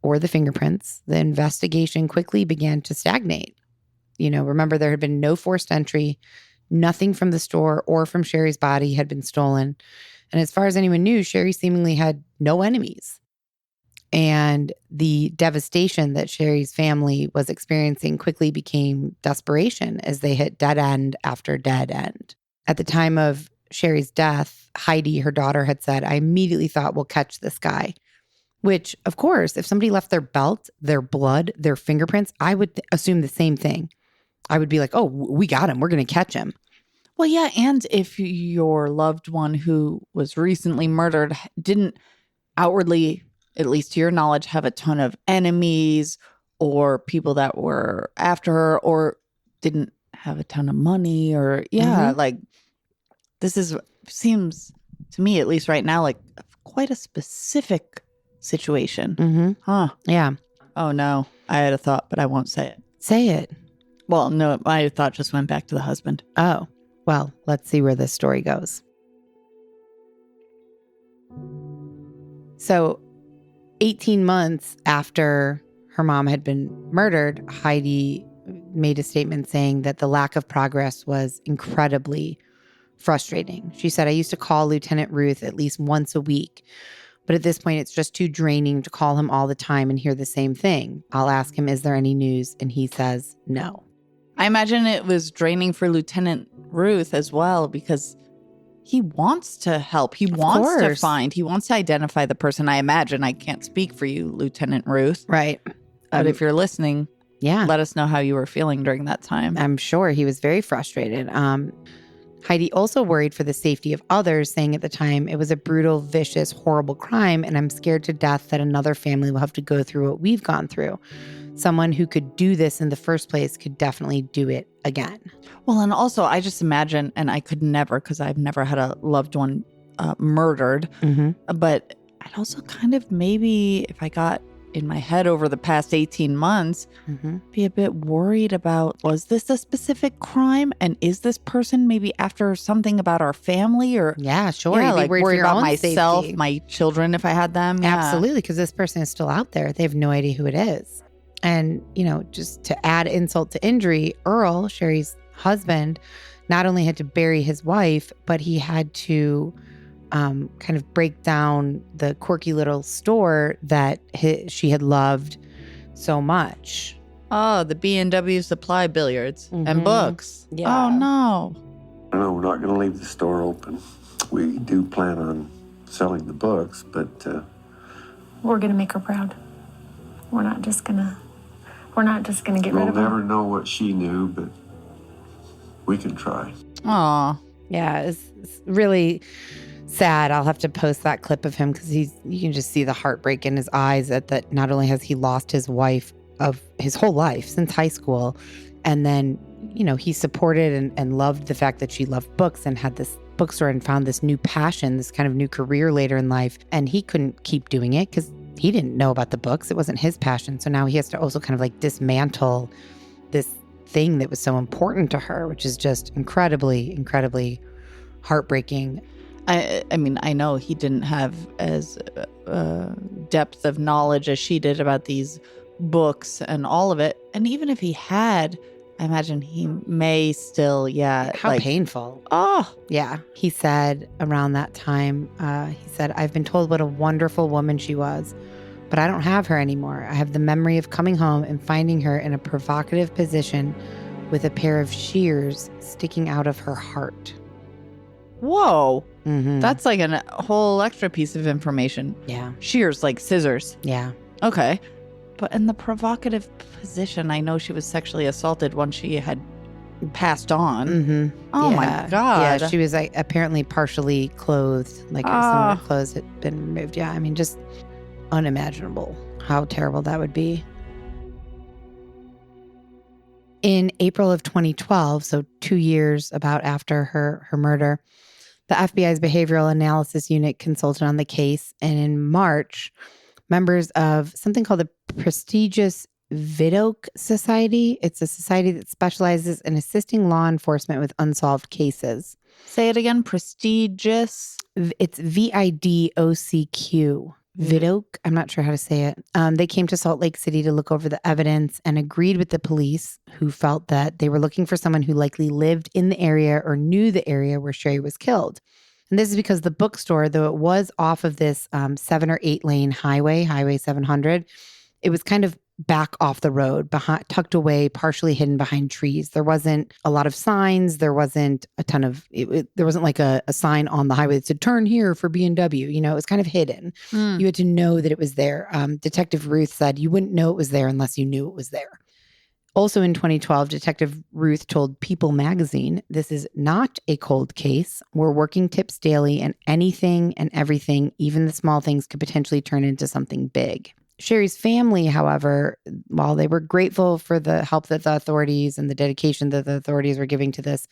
or the fingerprints, the investigation quickly began to stagnate. Remember, there had been no forced entry. Nothing from the store or from Sherry's body had been stolen. And as far as anyone knew, Sherry seemingly had no enemies. And the devastation that Sherry's family was experiencing quickly became desperation as they hit dead end after dead end. At the time of Sherry's death, Heidi, her daughter, had said, "I immediately thought, we'll catch this guy." Which, of course, if somebody left their belt, their blood, their fingerprints, I would assume the same thing. I would be like, "Oh, we got him. We're going to catch him." Well, yeah. And if your loved one who was recently murdered didn't outwardly, at least to your knowledge, have a ton of enemies or people that were after her or didn't have a ton of money or, like this seems to me, at least right now, like quite a specific situation. Mm-hmm. Huh. Yeah. Oh, no. I had a thought, but I won't say it. Say it. Well, no, my thought just went back to the husband. Oh, well, let's see where this story goes. So 18 months after her mom had been murdered, Heidi made a statement saying that the lack of progress was incredibly frustrating. She said, I used to call Lieutenant Ruth at least once a week, but at this point it's just too draining to call him all the time and hear the same thing. I'll ask him, is there any news? And he says no. I imagine it was draining for Lieutenant Ruth as well, because he wants to help. He wants to find. He wants to identify the person. I imagine. I can't speak for you, Lieutenant Ruth. Right. But if you're listening, let us know how you were feeling during that time. I'm sure he was very frustrated. Heidi also worried for the safety of others, saying at the time, it was a brutal, vicious, horrible crime, and I'm scared to death that another family will have to go through what we've gone through. Someone who could do this in the first place could definitely do it again. Well, and also I just imagine, and I could never, because I've never had a loved one murdered, but I'd also kind of maybe, if I got in my head over the past 18 months, be a bit worried about, was this a specific crime? And is this person maybe after something about our family? Or yeah, sure. Yeah, like worried about myself, safety. my children, if I had them. Yeah. Absolutely, because this person is still out there. They have no idea who it is. And, you know, just to add insult to injury, Earl, Sherry's husband, not only had to bury his wife, but he had to kind of break down the quirky little store that she had loved so much. Oh, the B&W Supply billiards and books. Yeah. Oh, no. No, we're not going to leave the store open. We do plan on selling the books, but... we're going to make her proud. We're not just going to get rid of her. We'll never know what she knew, but we can try. Aw. Yeah, it's really sad. I'll have to post that clip of him because you can just see the heartbreak in his eyes at that. Not only has he lost his wife of his whole life since high school, and then, you know, he supported and loved the fact that she loved books and had this bookstore and found this new passion, this kind of new career later in life. And he couldn't keep doing it because he didn't know about the books. It wasn't his passion. So now he has to also kind of like dismantle this thing that was so important to her, which is just incredibly, incredibly heartbreaking. I mean, I know he didn't have as depth of knowledge as she did about these books and all of it. And even if he had, I imagine he may still, How painful. Oh. Yeah. He said around that time, he said, I've been told what a wonderful woman she was, but I don't have her anymore. I have the memory of coming home and finding her in a provocative position with a pair of shears sticking out of her heart. Whoa. Mm-hmm. That's like a whole extra piece of information. Yeah. Shears, like scissors. Yeah. Okay. But in the provocative position, I know she was sexually assaulted once she had passed on. Mm-hmm. Oh, my God. Yeah, she was like apparently partially clothed, like some of her clothes had been removed. Yeah, I mean, just unimaginable how terrible that would be. In April of 2012, so 2 years about after her murder, the FBI's Behavioral Analysis Unit consulted on the case. And in March, members of something called the prestigious Vidocq Society, it's a society that specializes in assisting law enforcement with unsolved cases. Say it again, prestigious. It's VIDOCQ. Vidocq, I'm not sure how to say it. They came to Salt Lake City to look over the evidence and agreed with the police, who felt that they were looking for someone who likely lived in the area or knew the area where Sherry was killed. And this is because the bookstore, though it was off of this 7 or 8 lane highway, Highway 700, it was kind of back off the road, tucked away, partially hidden behind trees. There wasn't a lot of signs. There wasn't a ton of, there wasn't like a sign on the highway that said, turn here for B&W. You know, it was kind of hidden. You had to know that it was there. Detective Ruth said you wouldn't know it was there unless you knew it was there. Also in 2012, Detective Ruth told People magazine, this is not a cold case. We're working tips daily and anything and everything, even the small things, could potentially turn into something big. Sherry's family, however, while they were grateful for the help that the authorities and the dedication that the authorities were giving to this,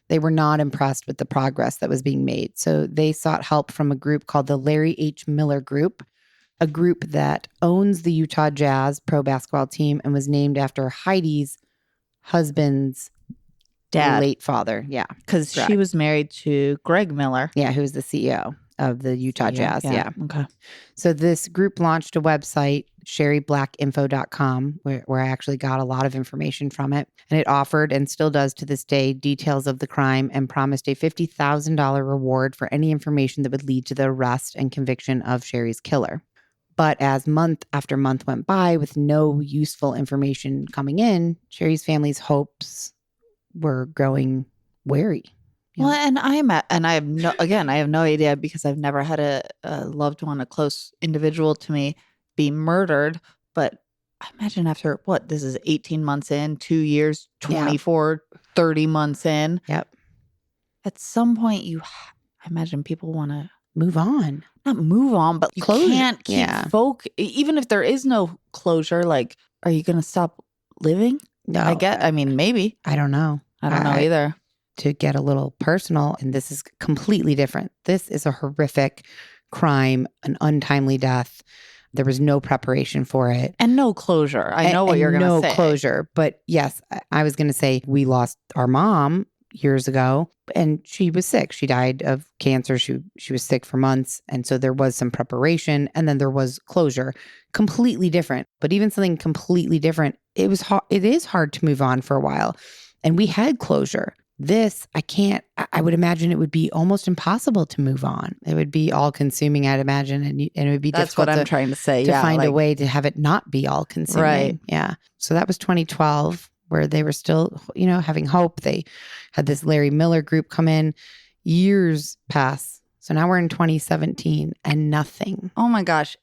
they were not impressed with the progress that was being made. So they sought help from a group called the Larry H. Miller Group, a group that owns the Utah Jazz pro basketball team and was named after Heidi's husband's dad, late father. Yeah. Because she was married to Greg Miller. Yeah, who was the CEO. of the Utah Jazz. Yeah. Okay. So this group launched a website, sherryblackinfo.com, where I actually got a lot of information from it. And it offered, and still does to this day, details of the crime and promised a $50,000 reward for any information that would lead to the arrest and conviction of Sherry's killer. But as month after month went by with no useful information coming in, Sherry's family's hopes were growing wary. Well, and I have no idea because I've never had a loved one, a close individual to me, be murdered. But I imagine after this is 18 months in, 2 years, 24, 30 months in. Yep. At some point, I imagine people want to move on. Not move on, but you can't keep even if there is no closure. Like, are you going to stop living? No. Maybe. I don't know. I don't know either. To get a little personal, and this is completely different. This is a horrific crime, an untimely death. There was no preparation for it. And no closure. I know what you're going to say. No closure. But yes, I was going to say we lost our mom years ago, and she was sick. She died of cancer. She was sick for months. And so there was some preparation, and then there was closure. Completely different. But even something completely different, it is hard to move on for a while. And we had closure. This, I would imagine it would be almost impossible to move on. It would be all consuming, I'd imagine. And it would be difficult. That's what I'm trying to say. To find a way to have it not be all consuming. Right. Yeah. So that was 2012, where they were still, having hope. They had this Larry Miller group come in. Years pass. So now we're in 2017 and nothing. Oh my gosh.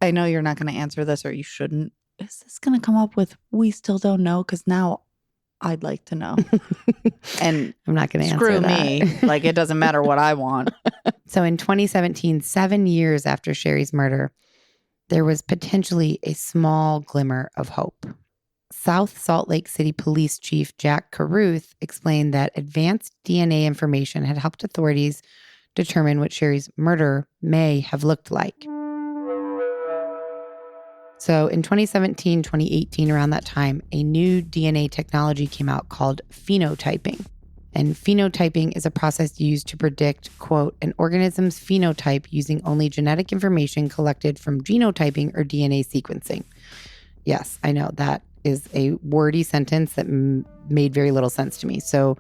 I know you're not going to answer this, or you shouldn't. Is this going to come up with, we still don't know? Because now I'd like to know. And I'm not going to answer screw that. me. Like, it doesn't matter what I want. So in 2017, 7 years after Sherry's murder, there was potentially a small glimmer of hope. South Salt Lake City Police Chief Jack Carruth explained that advanced DNA information had helped authorities determine what Sherry's murder may have looked like. So in 2017, 2018, around that time, a new DNA technology came out called phenotyping. And phenotyping is a process used to predict, quote, an organism's phenotype using only genetic information collected from genotyping or DNA sequencing. Yes, I know that is a wordy sentence that made very little sense to me. So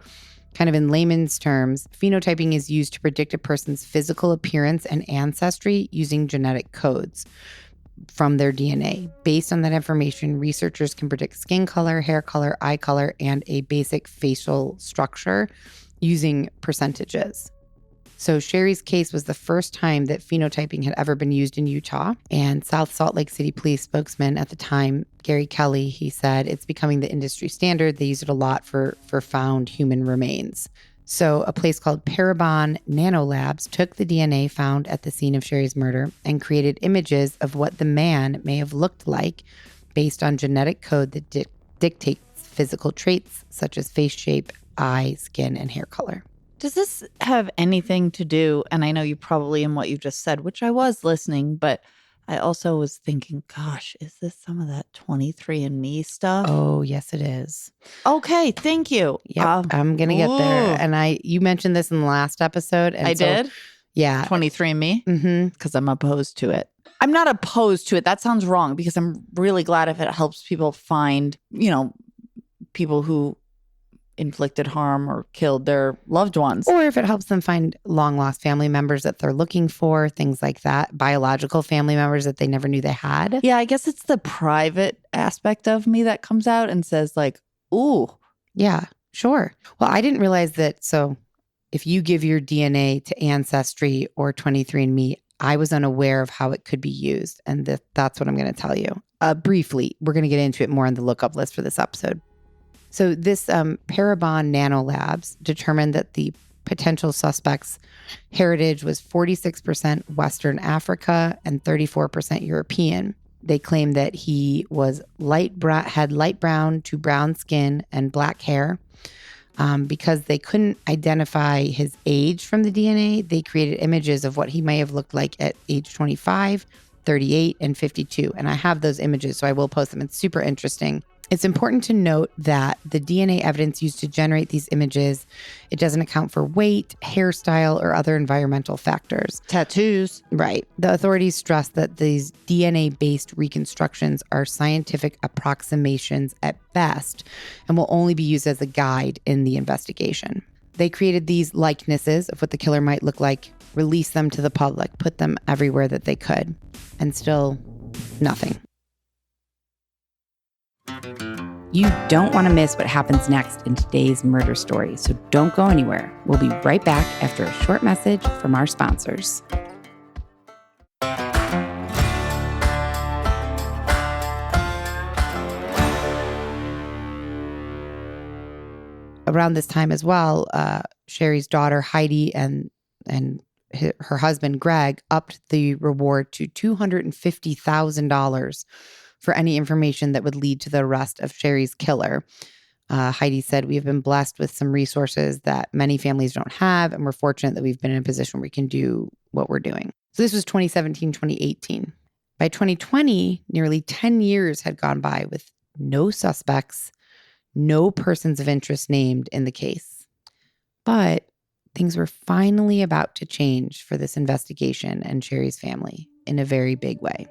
kind of in layman's terms, phenotyping is used to predict a person's physical appearance and ancestry using genetic codes from their DNA. Based on that information, researchers can predict skin color, hair color, eye color, and a basic facial structure using percentages. So Sherry's case was the first time that phenotyping had ever been used in Utah. And South Salt Lake City Police spokesman at the time, Gary Kelly, he said it's becoming the industry standard. They use it a lot for found human remains. So a place called Parabon Nanolabs took the DNA found at the scene of Sherry's murder and created images of what the man may have looked like based on genetic code that dictates physical traits such as face shape, eye, skin, and hair color. Does this have anything to do, and I know you probably in what you just said, which I was listening, but I also was thinking, gosh, is this some of that 23andMe stuff? Oh, yes, it is. Okay, thank you. Yep, I'm going to get there. And you mentioned this in the last episode. And I did? Yeah. 23andMe? Mm-hmm. Because I'm opposed to it. I'm not opposed to it. That sounds wrong because I'm really glad if it helps people find, people who inflicted harm or killed their loved ones. Or if it helps them find long lost family members that they're looking for, things like that, biological family members that they never knew they had. Yeah, I guess it's the private aspect of me that comes out and says like, ooh. Yeah, sure. Well, I didn't realize that. So if you give your DNA to Ancestry or 23andMe, I was unaware of how it could be used. And that's what I'm going to tell you. Briefly, we're going to get into it more on the lookup list for this episode. So this Parabon Nanolabs determined that the potential suspect's heritage was 46% Western Africa and 34% European. They claimed that he was had light brown to brown skin and black hair. Because they couldn't identify his age from the DNA, they created images of what he may have looked like at age 25, 38, and 52. And I have those images, so I will post them. It's super interesting. It's important to note that the DNA evidence used to generate these images, it doesn't account for weight, hairstyle, or other environmental factors. Tattoos. Right. The authorities stress that these DNA-based reconstructions are scientific approximations at best and will only be used as a guide in the investigation. They created these likenesses of what the killer might look like, released them to the public, put them everywhere that they could, and still nothing. You don't want to miss what happens next in today's murder story, so don't go anywhere. We'll be right back after a short message from our sponsors. Around this time as well, Sherry's daughter Heidi and her husband Greg upped the reward to $250,000 for any information that would lead to the arrest of Sherry's killer. Heidi said, "We have been blessed with some resources that many families don't have, and we're fortunate that we've been in a position where we can do what we're doing." So this was 2017, 2018. By 2020, nearly 10 years had gone by with no suspects, no persons of interest named in the case. But things were finally about to change for this investigation and Sherry's family in a very big way.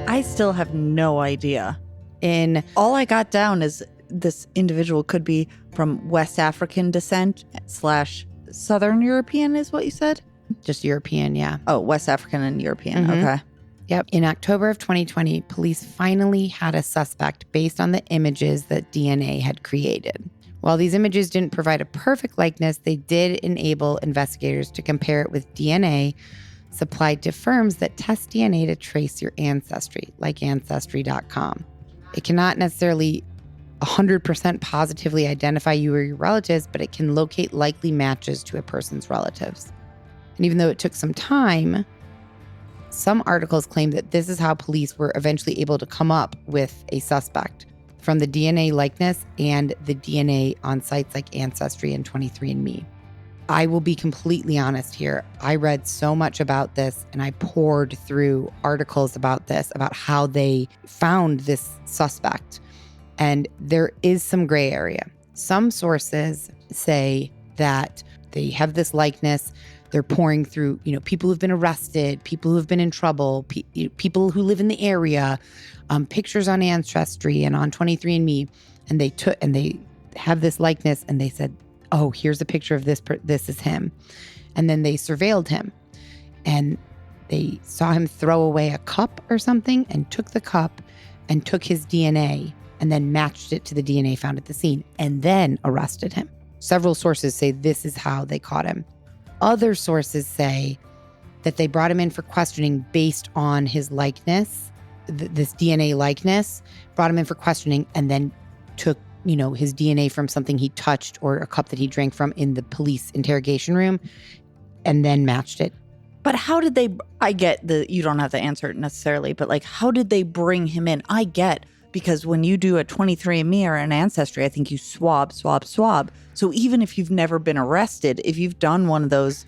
I still have no idea. All I got down is this individual could be from West African descent / Southern European is what you said? Just European, yeah. Oh, West African and European. Okay. Yep. In October of 2020, police finally had a suspect based on the images that DNA had created. While these images didn't provide a perfect likeness, they did enable investigators to compare it with DNA supplied to firms that test DNA to trace your ancestry, like Ancestry.com. It cannot necessarily 100% positively identify you or your relatives, but it can locate likely matches to a person's relatives. And even though it took some time, some articles claim that this is how police were eventually able to come up with a suspect from the DNA likeness and the DNA on sites like Ancestry and 23andMe. I will be completely honest here. I read so much about this and I poured through articles about this, about how they found this suspect. And there is some gray area. Some sources say that they have this likeness. They're pouring through, people who've been arrested, people who've been in trouble, people who live in the area, pictures on Ancestry and on 23andMe. And they have this likeness and they said, "Oh, here's a picture of this. This is him." And then they surveilled him and they saw him throw away a cup or something and took the cup and took his DNA and then matched it to the DNA found at the scene and then arrested him. Several sources say this is how they caught him. Other sources say that they brought him in for questioning based on his likeness, this DNA likeness, brought him in for questioning and then took his DNA from something he touched or a cup that he drank from in the police interrogation room and then matched it. But how did I get you don't have to answer it necessarily, but how did they bring him in? I get, because when you do a 23andMe or an Ancestry, I think you swab. So even if you've never been arrested, if you've done one of those.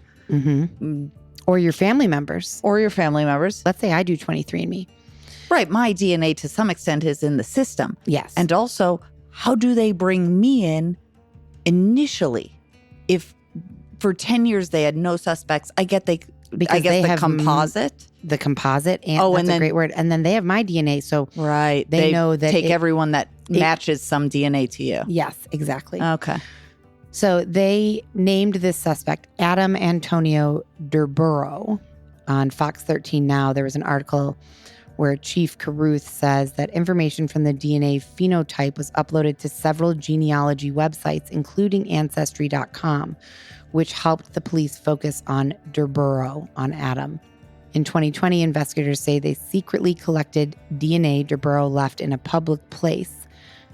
Or your family members. Let's say I do 23andMe. Right. My DNA to some extent is in the system. Yes. And also, how do they bring me in initially? If for 10 years they had no suspects, I guess they have composite. The composite, and that's a great word. And then they have my DNA, so right, they know that take everyone that matches some DNA to you. Yes, exactly. Okay. So they named this suspect Adam Antonio Durburo. On Fox 13 Now, there was an article where Chief Carruth says that information from the DNA phenotype was uploaded to several genealogy websites, including Ancestry.com, which helped the police focus on Durburo, on Adam. In 2020, investigators say they secretly collected DNA Durburo left in a public place.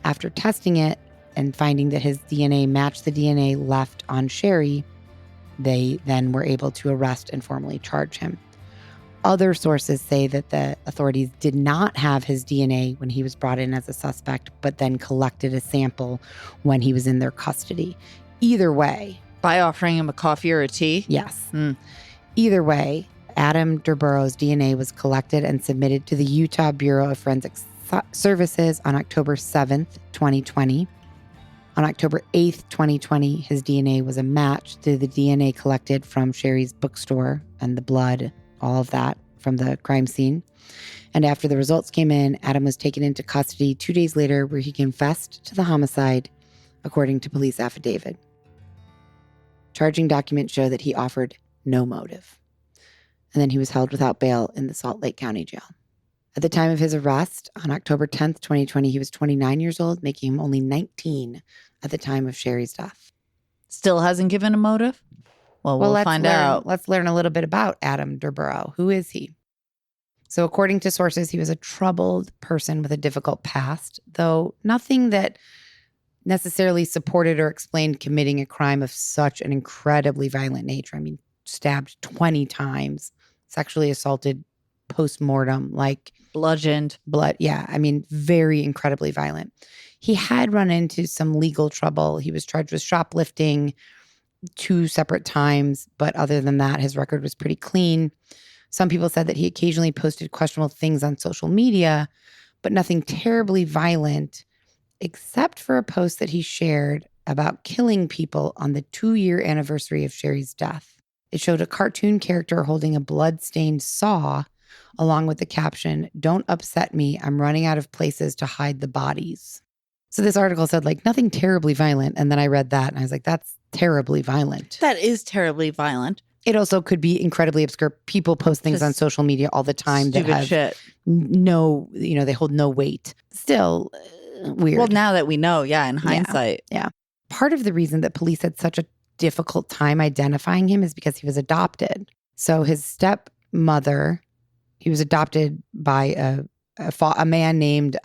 After testing it and finding that his DNA matched the DNA left on Sherry, they then were able to arrest and formally charge him. Other sources say that the authorities did not have his DNA when he was brought in as a suspect, but then collected a sample when he was in their custody. Either way. By offering him a coffee or a tea? Yes. Either way, Adam Durburo's DNA was collected and submitted to the Utah Bureau of Forensic services on October 7th, 2020. On October 8th, 2020, his DNA was a match to the DNA collected from Sherry's bookstore and the blood, all of that from the crime scene. And after the results came in, Adam was taken into custody 2 days later, where he confessed to the homicide, according to police affidavit. Charging documents show that he offered no motive. And then he was held without bail in the Salt Lake County Jail. At the time of his arrest, on October 10th, 2020, he was 29 years old, making him only 19 at the time of Sherry's death. Still hasn't given a motive? Well, we'll find out. Let's learn a little bit about Adam Durborough. Who is he? So according to sources, he was a troubled person with a difficult past, though nothing that necessarily supported or explained committing a crime of such an incredibly violent nature. I mean, stabbed 20 times, sexually assaulted post-mortem, like bludgeoned. Yeah, I mean, very incredibly violent. He had run into some legal trouble. He was charged with shoplifting 2 separate times, but other than that, his record was pretty clean. Some people said that he occasionally posted questionable things on social media, but nothing terribly violent, except for a post that he shared about killing people on the 2-year anniversary of Sherry's death. It showed a cartoon character holding a blood-stained saw, along with the caption, "Don't upset me, I'm running out of places to hide the bodies." So this article said, like, nothing terribly violent. And then I read that and I was like, that's terribly violent. That is terribly violent. It also could be incredibly obscure. People post things Just on social media all the time that have shit. No, they hold no weight. Still weird. Well, now that we know, in hindsight. Yeah. Part of the reason that police had such a difficult time identifying him is because he was adopted. So his stepmother, he was adopted by a man named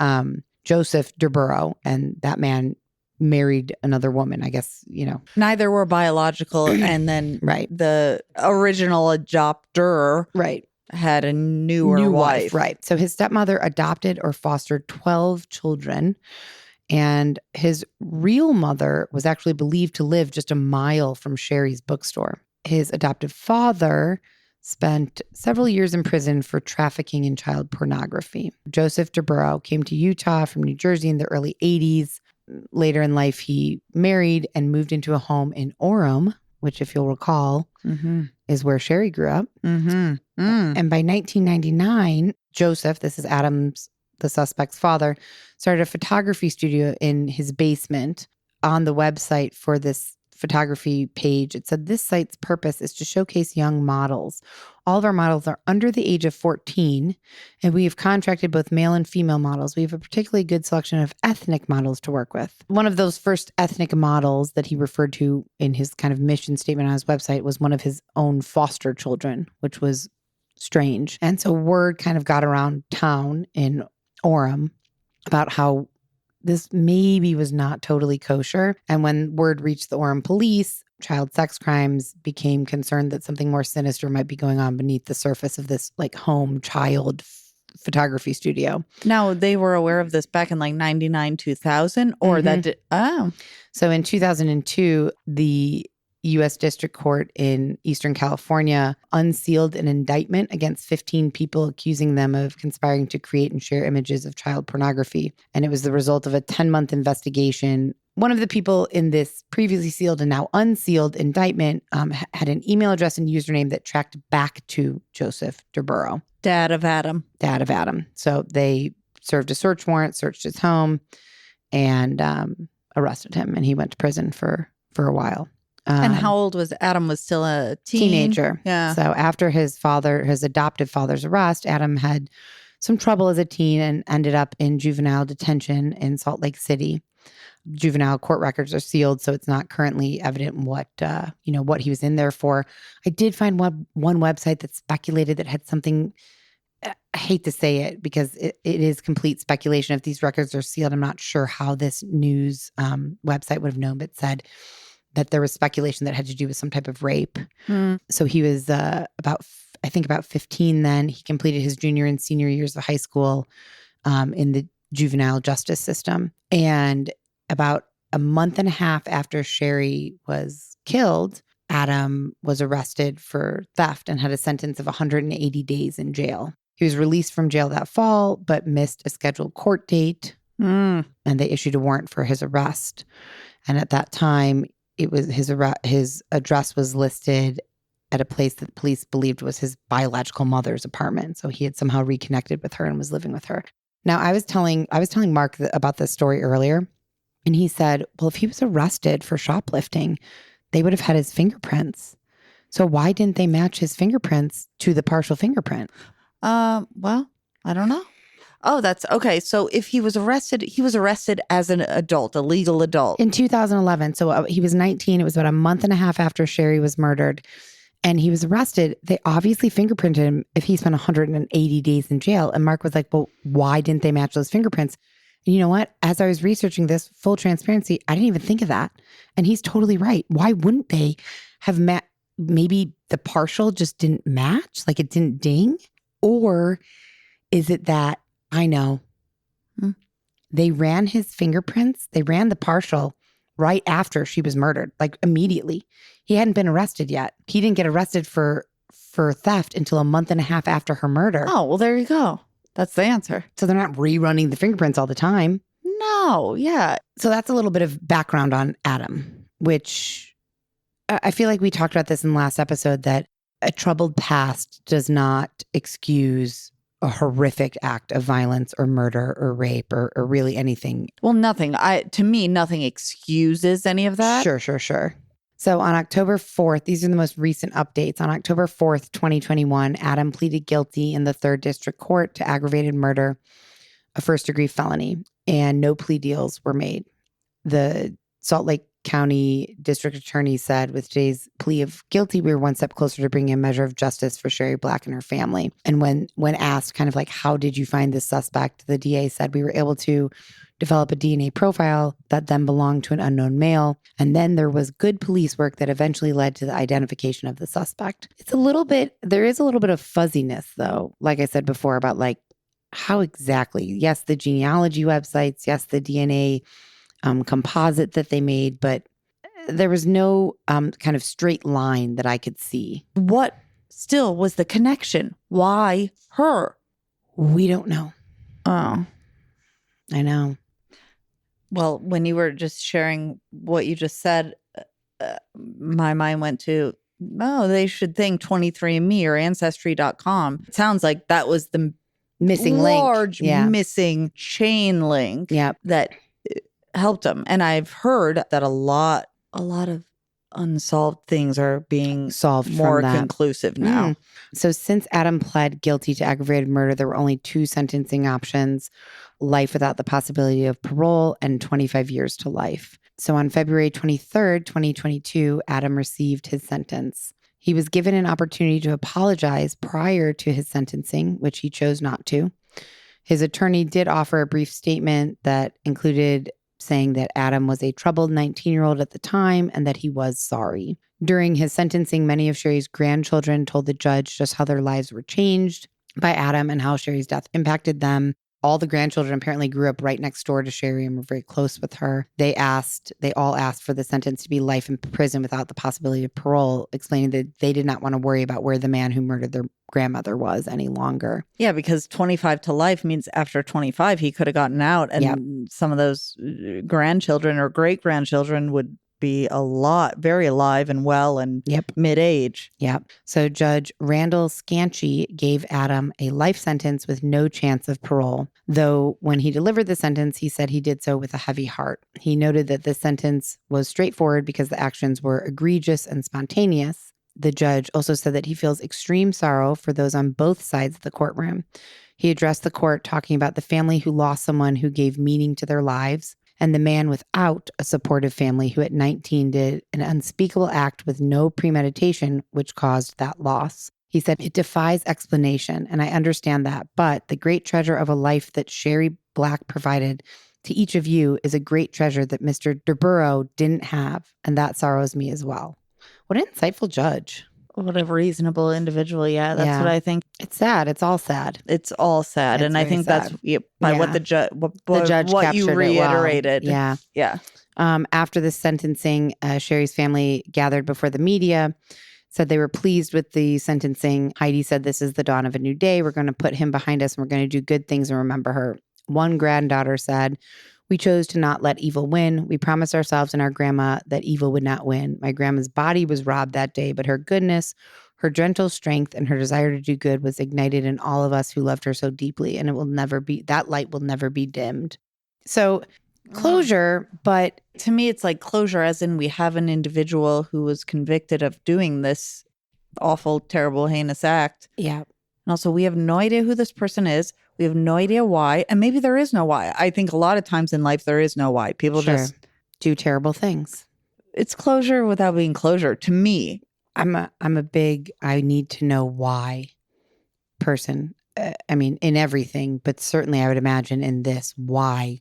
Joseph Durborough, and that man married another woman, I guess, Neither were biological, and then right. The original adopter had a newer wife. Right. So his stepmother adopted or fostered 12 children, and his real mother was actually believed to live just a mile from Sherry's bookstore. His adoptive father spent several years in prison for trafficking in child pornography. Joseph Durborough came to Utah from New Jersey in the early 80s. Later in life, he married and moved into a home in Orem, which, if you'll recall, is where Sherry grew up. And by 1999, Joseph, this is the suspect's father, started a photography studio in his basement. On the website for this photography page, it said, "This site's purpose is to showcase young models. All of our models are under the age of 14, and we have contracted both male and female models. We have a particularly good selection of ethnic models to work with." One of those first ethnic models that he referred to in his kind of mission statement on his website was one of his own foster children, which was strange. And so word kind of got around town in Orem about how this maybe was not totally kosher. And when word reached the Orem police, child sex crimes became concerned that something more sinister might be going on beneath the surface of this like home child photography studio. Now, they were aware of this back in like 99, 2000, or that did, So in 2002, the U.S. District Court in Eastern California unsealed an indictment against 15 people, accusing them of conspiring to create and share images of child pornography. And it was the result of a 10-month investigation. One of the people in this previously sealed and now unsealed indictment had an email address and username that tracked back to Joseph Durborough. Dad of Adam. So they served a search warrant, searched his home, and arrested him. And he went to prison for a while. And how old was Adam? Was still a teenager. Yeah. So after his adoptive father's arrest, Adam had some trouble as a teen and ended up in juvenile detention in Salt Lake City. Juvenile court records are sealed, so it's not currently evident what he was in there for. I did find one website that speculated that had something. I hate to say it because it is complete speculation. If these records are sealed, I'm not sure how this news website would have known, but said that there was speculation that had to do with some type of rape. So he was about 15 then. He completed his junior and senior years of high school in the juvenile justice system. And about a month and a half after Sherry was killed, Adam was arrested for theft and had a sentence of 180 days in jail. He was released from jail that fall, but missed a scheduled court date. And they issued a warrant for his arrest. And at that time, it was his address was listed at a place that the police believed was his biological mother's apartment. So he had somehow reconnected with her and was living with her. Now, I was telling Mark about this story earlier, and he said, well, if he was arrested for shoplifting, they would have had his fingerprints. So why didn't they match his fingerprints to the partial fingerprint? Well, I don't know. Oh, that's okay. So if he was arrested as an adult, a legal adult. In 2011. So he was 19. It was about a month and a half after Sherry was murdered. And he was arrested. They obviously fingerprinted him if he spent 180 days in jail. And Mark was like, well, why didn't they match those fingerprints? And you know what? As I was researching this, full transparency, I didn't even think of that. And he's totally right. Why wouldn't they have maybe the partial just didn't match? Like it didn't ding? Or is it that, I know, they ran his fingerprints, they ran the partial right after she was murdered, like immediately. He hadn't been arrested yet. He didn't get arrested for theft until a month and a half after her murder. Oh, well, there you go. That's the answer. So they're not rerunning the fingerprints all the time. No, yeah. So that's a little bit of background on Adam, which I feel like we talked about this in the last episode, that a troubled past does not excuse a horrific act of violence or murder or rape or really anything. Well, nothing. To me, nothing excuses any of that. Sure. So on October 4th, these are the most recent updates. On October 4th, 2021, Adam pleaded guilty in the 3rd District Court to aggravated murder, a first-degree felony, and no plea deals were made. The Salt Lake County District Attorney said, with today's plea of guilty, we were one step closer to bringing a measure of justice for Sherry Black and her family. And when asked kind of like, how did you find this suspect? The DA said, we were able to develop a DNA profile that then belonged to an unknown male. And then there was good police work that eventually led to the identification of the suspect. There is a little bit of fuzziness though, like I said before, about like how exactly, yes, the genealogy websites, yes, the DNA composite that they made, but there was no kind of straight line that I could see. What still was the connection? Why her? We don't know. Oh, I know. Well, when you were just sharing what you just said, my mind went to, they should thank 23andMe or Ancestry.com. It sounds like that was the missing large link. Missing chain link Yep. that helped them. And I've heard that a lot of unsolved things are being solved more from that. Conclusive now. So since Adam pled guilty to aggravated murder, there were only 2 sentencing options: life without the possibility of parole and 25 years to life. So on February 23rd, 2022, Adam received his sentence. He was given an opportunity to apologize prior to his sentencing, which he chose not to. His attorney did offer a brief statement that included saying that Adam was a troubled 19-year-old at the time and that he was sorry. During his sentencing, many of Sherry's grandchildren told the judge just how their lives were changed by Adam and how Sherry's death impacted them. All the grandchildren apparently grew up right next door to Sherry and were very close with her. They all asked for the sentence to be life in prison without the possibility of parole, explaining that they did not want to worry about where the man who murdered their grandmother was any longer. Yeah, because 25 to life means after 25, he could have gotten out. And some of those grandchildren or great-grandchildren would be very alive and well and mid-age. Yep. So Judge Randall Scanchi gave Adam a life sentence with no chance of parole. Though when he delivered the sentence, he said he did so with a heavy heart. He noted that the sentence was straightforward because the actions were egregious and spontaneous. The judge also said that he feels extreme sorrow for those on both sides of the courtroom. He addressed the court talking about the family who lost someone who gave meaning to their lives, and the man without a supportive family who at 19 did an unspeakable act with no premeditation, which caused that loss. He said, it defies explanation, and I understand that, but the great treasure of a life that Sherry Black provided to each of you is a great treasure that Mr. DeBurrow didn't have, and that sorrows me as well. What an insightful judge. What a reasonable individual. Yeah, that's what I think. It's sad. It's all sad. It's all sad. And I think that's by what the judge what you reiterated. Well. Yeah. After the sentencing, Sherry's family gathered before the media, said they were pleased with the sentencing. Heidi said, this is the dawn of a new day. We're going to put him behind us and we're going to do good things and remember her. One granddaughter said, we chose to not let evil win. We promised ourselves and our grandma that evil would not win. My grandma's body was robbed that day, but her goodness, her gentle strength, and her desire to do good was ignited in all of us who loved her so deeply. And that light will never be dimmed. So closure, but to me, it's like closure as in we have an individual who was convicted of doing this awful, terrible, heinous act. Yeah. And also, we have no idea who this person is. We have no idea why. And maybe there is no why. I think a lot of times in life, there is no why. People just do terrible things. It's closure without being closure to me. I'm a big, I need to know why person. I mean, in everything, but certainly I would imagine in this, why.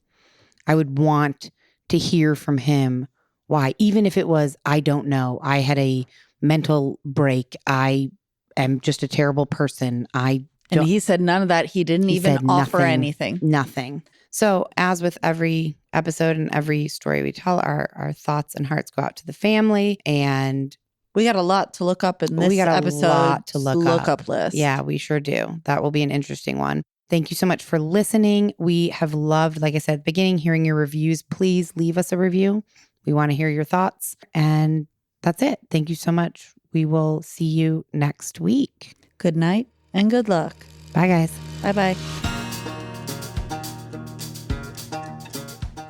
I would want to hear from him why, even if it was, I don't know. I had a mental break. I am just a terrible person. And he said none of that. He didn't even offer anything. Nothing. So as with every episode and every story we tell, our thoughts and hearts go out to the family. And we got a lot to look up in this episode. Lot to look up list. Yeah, we sure do. That will be an interesting one. Thank you so much for listening. We have loved, like I said, at the beginning, hearing your reviews. Please leave us a review. We want to hear your thoughts. And that's it. Thank you so much. We will see you next week. Good night and good luck. Bye, guys. Bye-bye.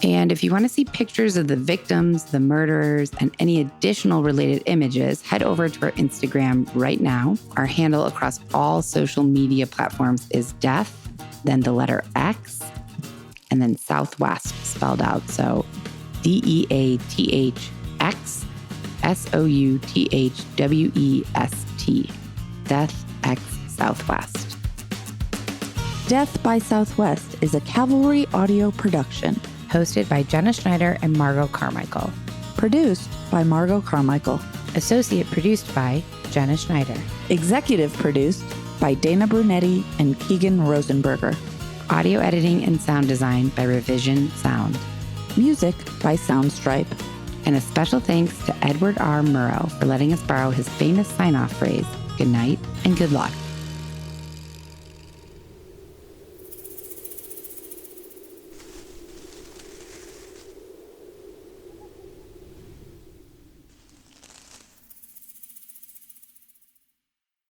And if you want to see pictures of the victims, the murderers, and any additional related images, head over to our Instagram right now. Our handle across all social media platforms is death, then the letter X, and then Southwest spelled out. So DEATHX SOUTHWEST. Death X Southwest. Death by Southwest is a Cavalry audio production. Hosted by Jenna Schneider and Margot Carmichael. Produced by Margot Carmichael. Associate produced by Jenna Schneider. Executive produced by Dana Brunetti and Keegan Rosenberger. Audio editing and sound design by Revision Sound. Music by Soundstripe. And a special thanks to Edward R. Murrow for letting us borrow his famous sign-off phrase, good night and good luck.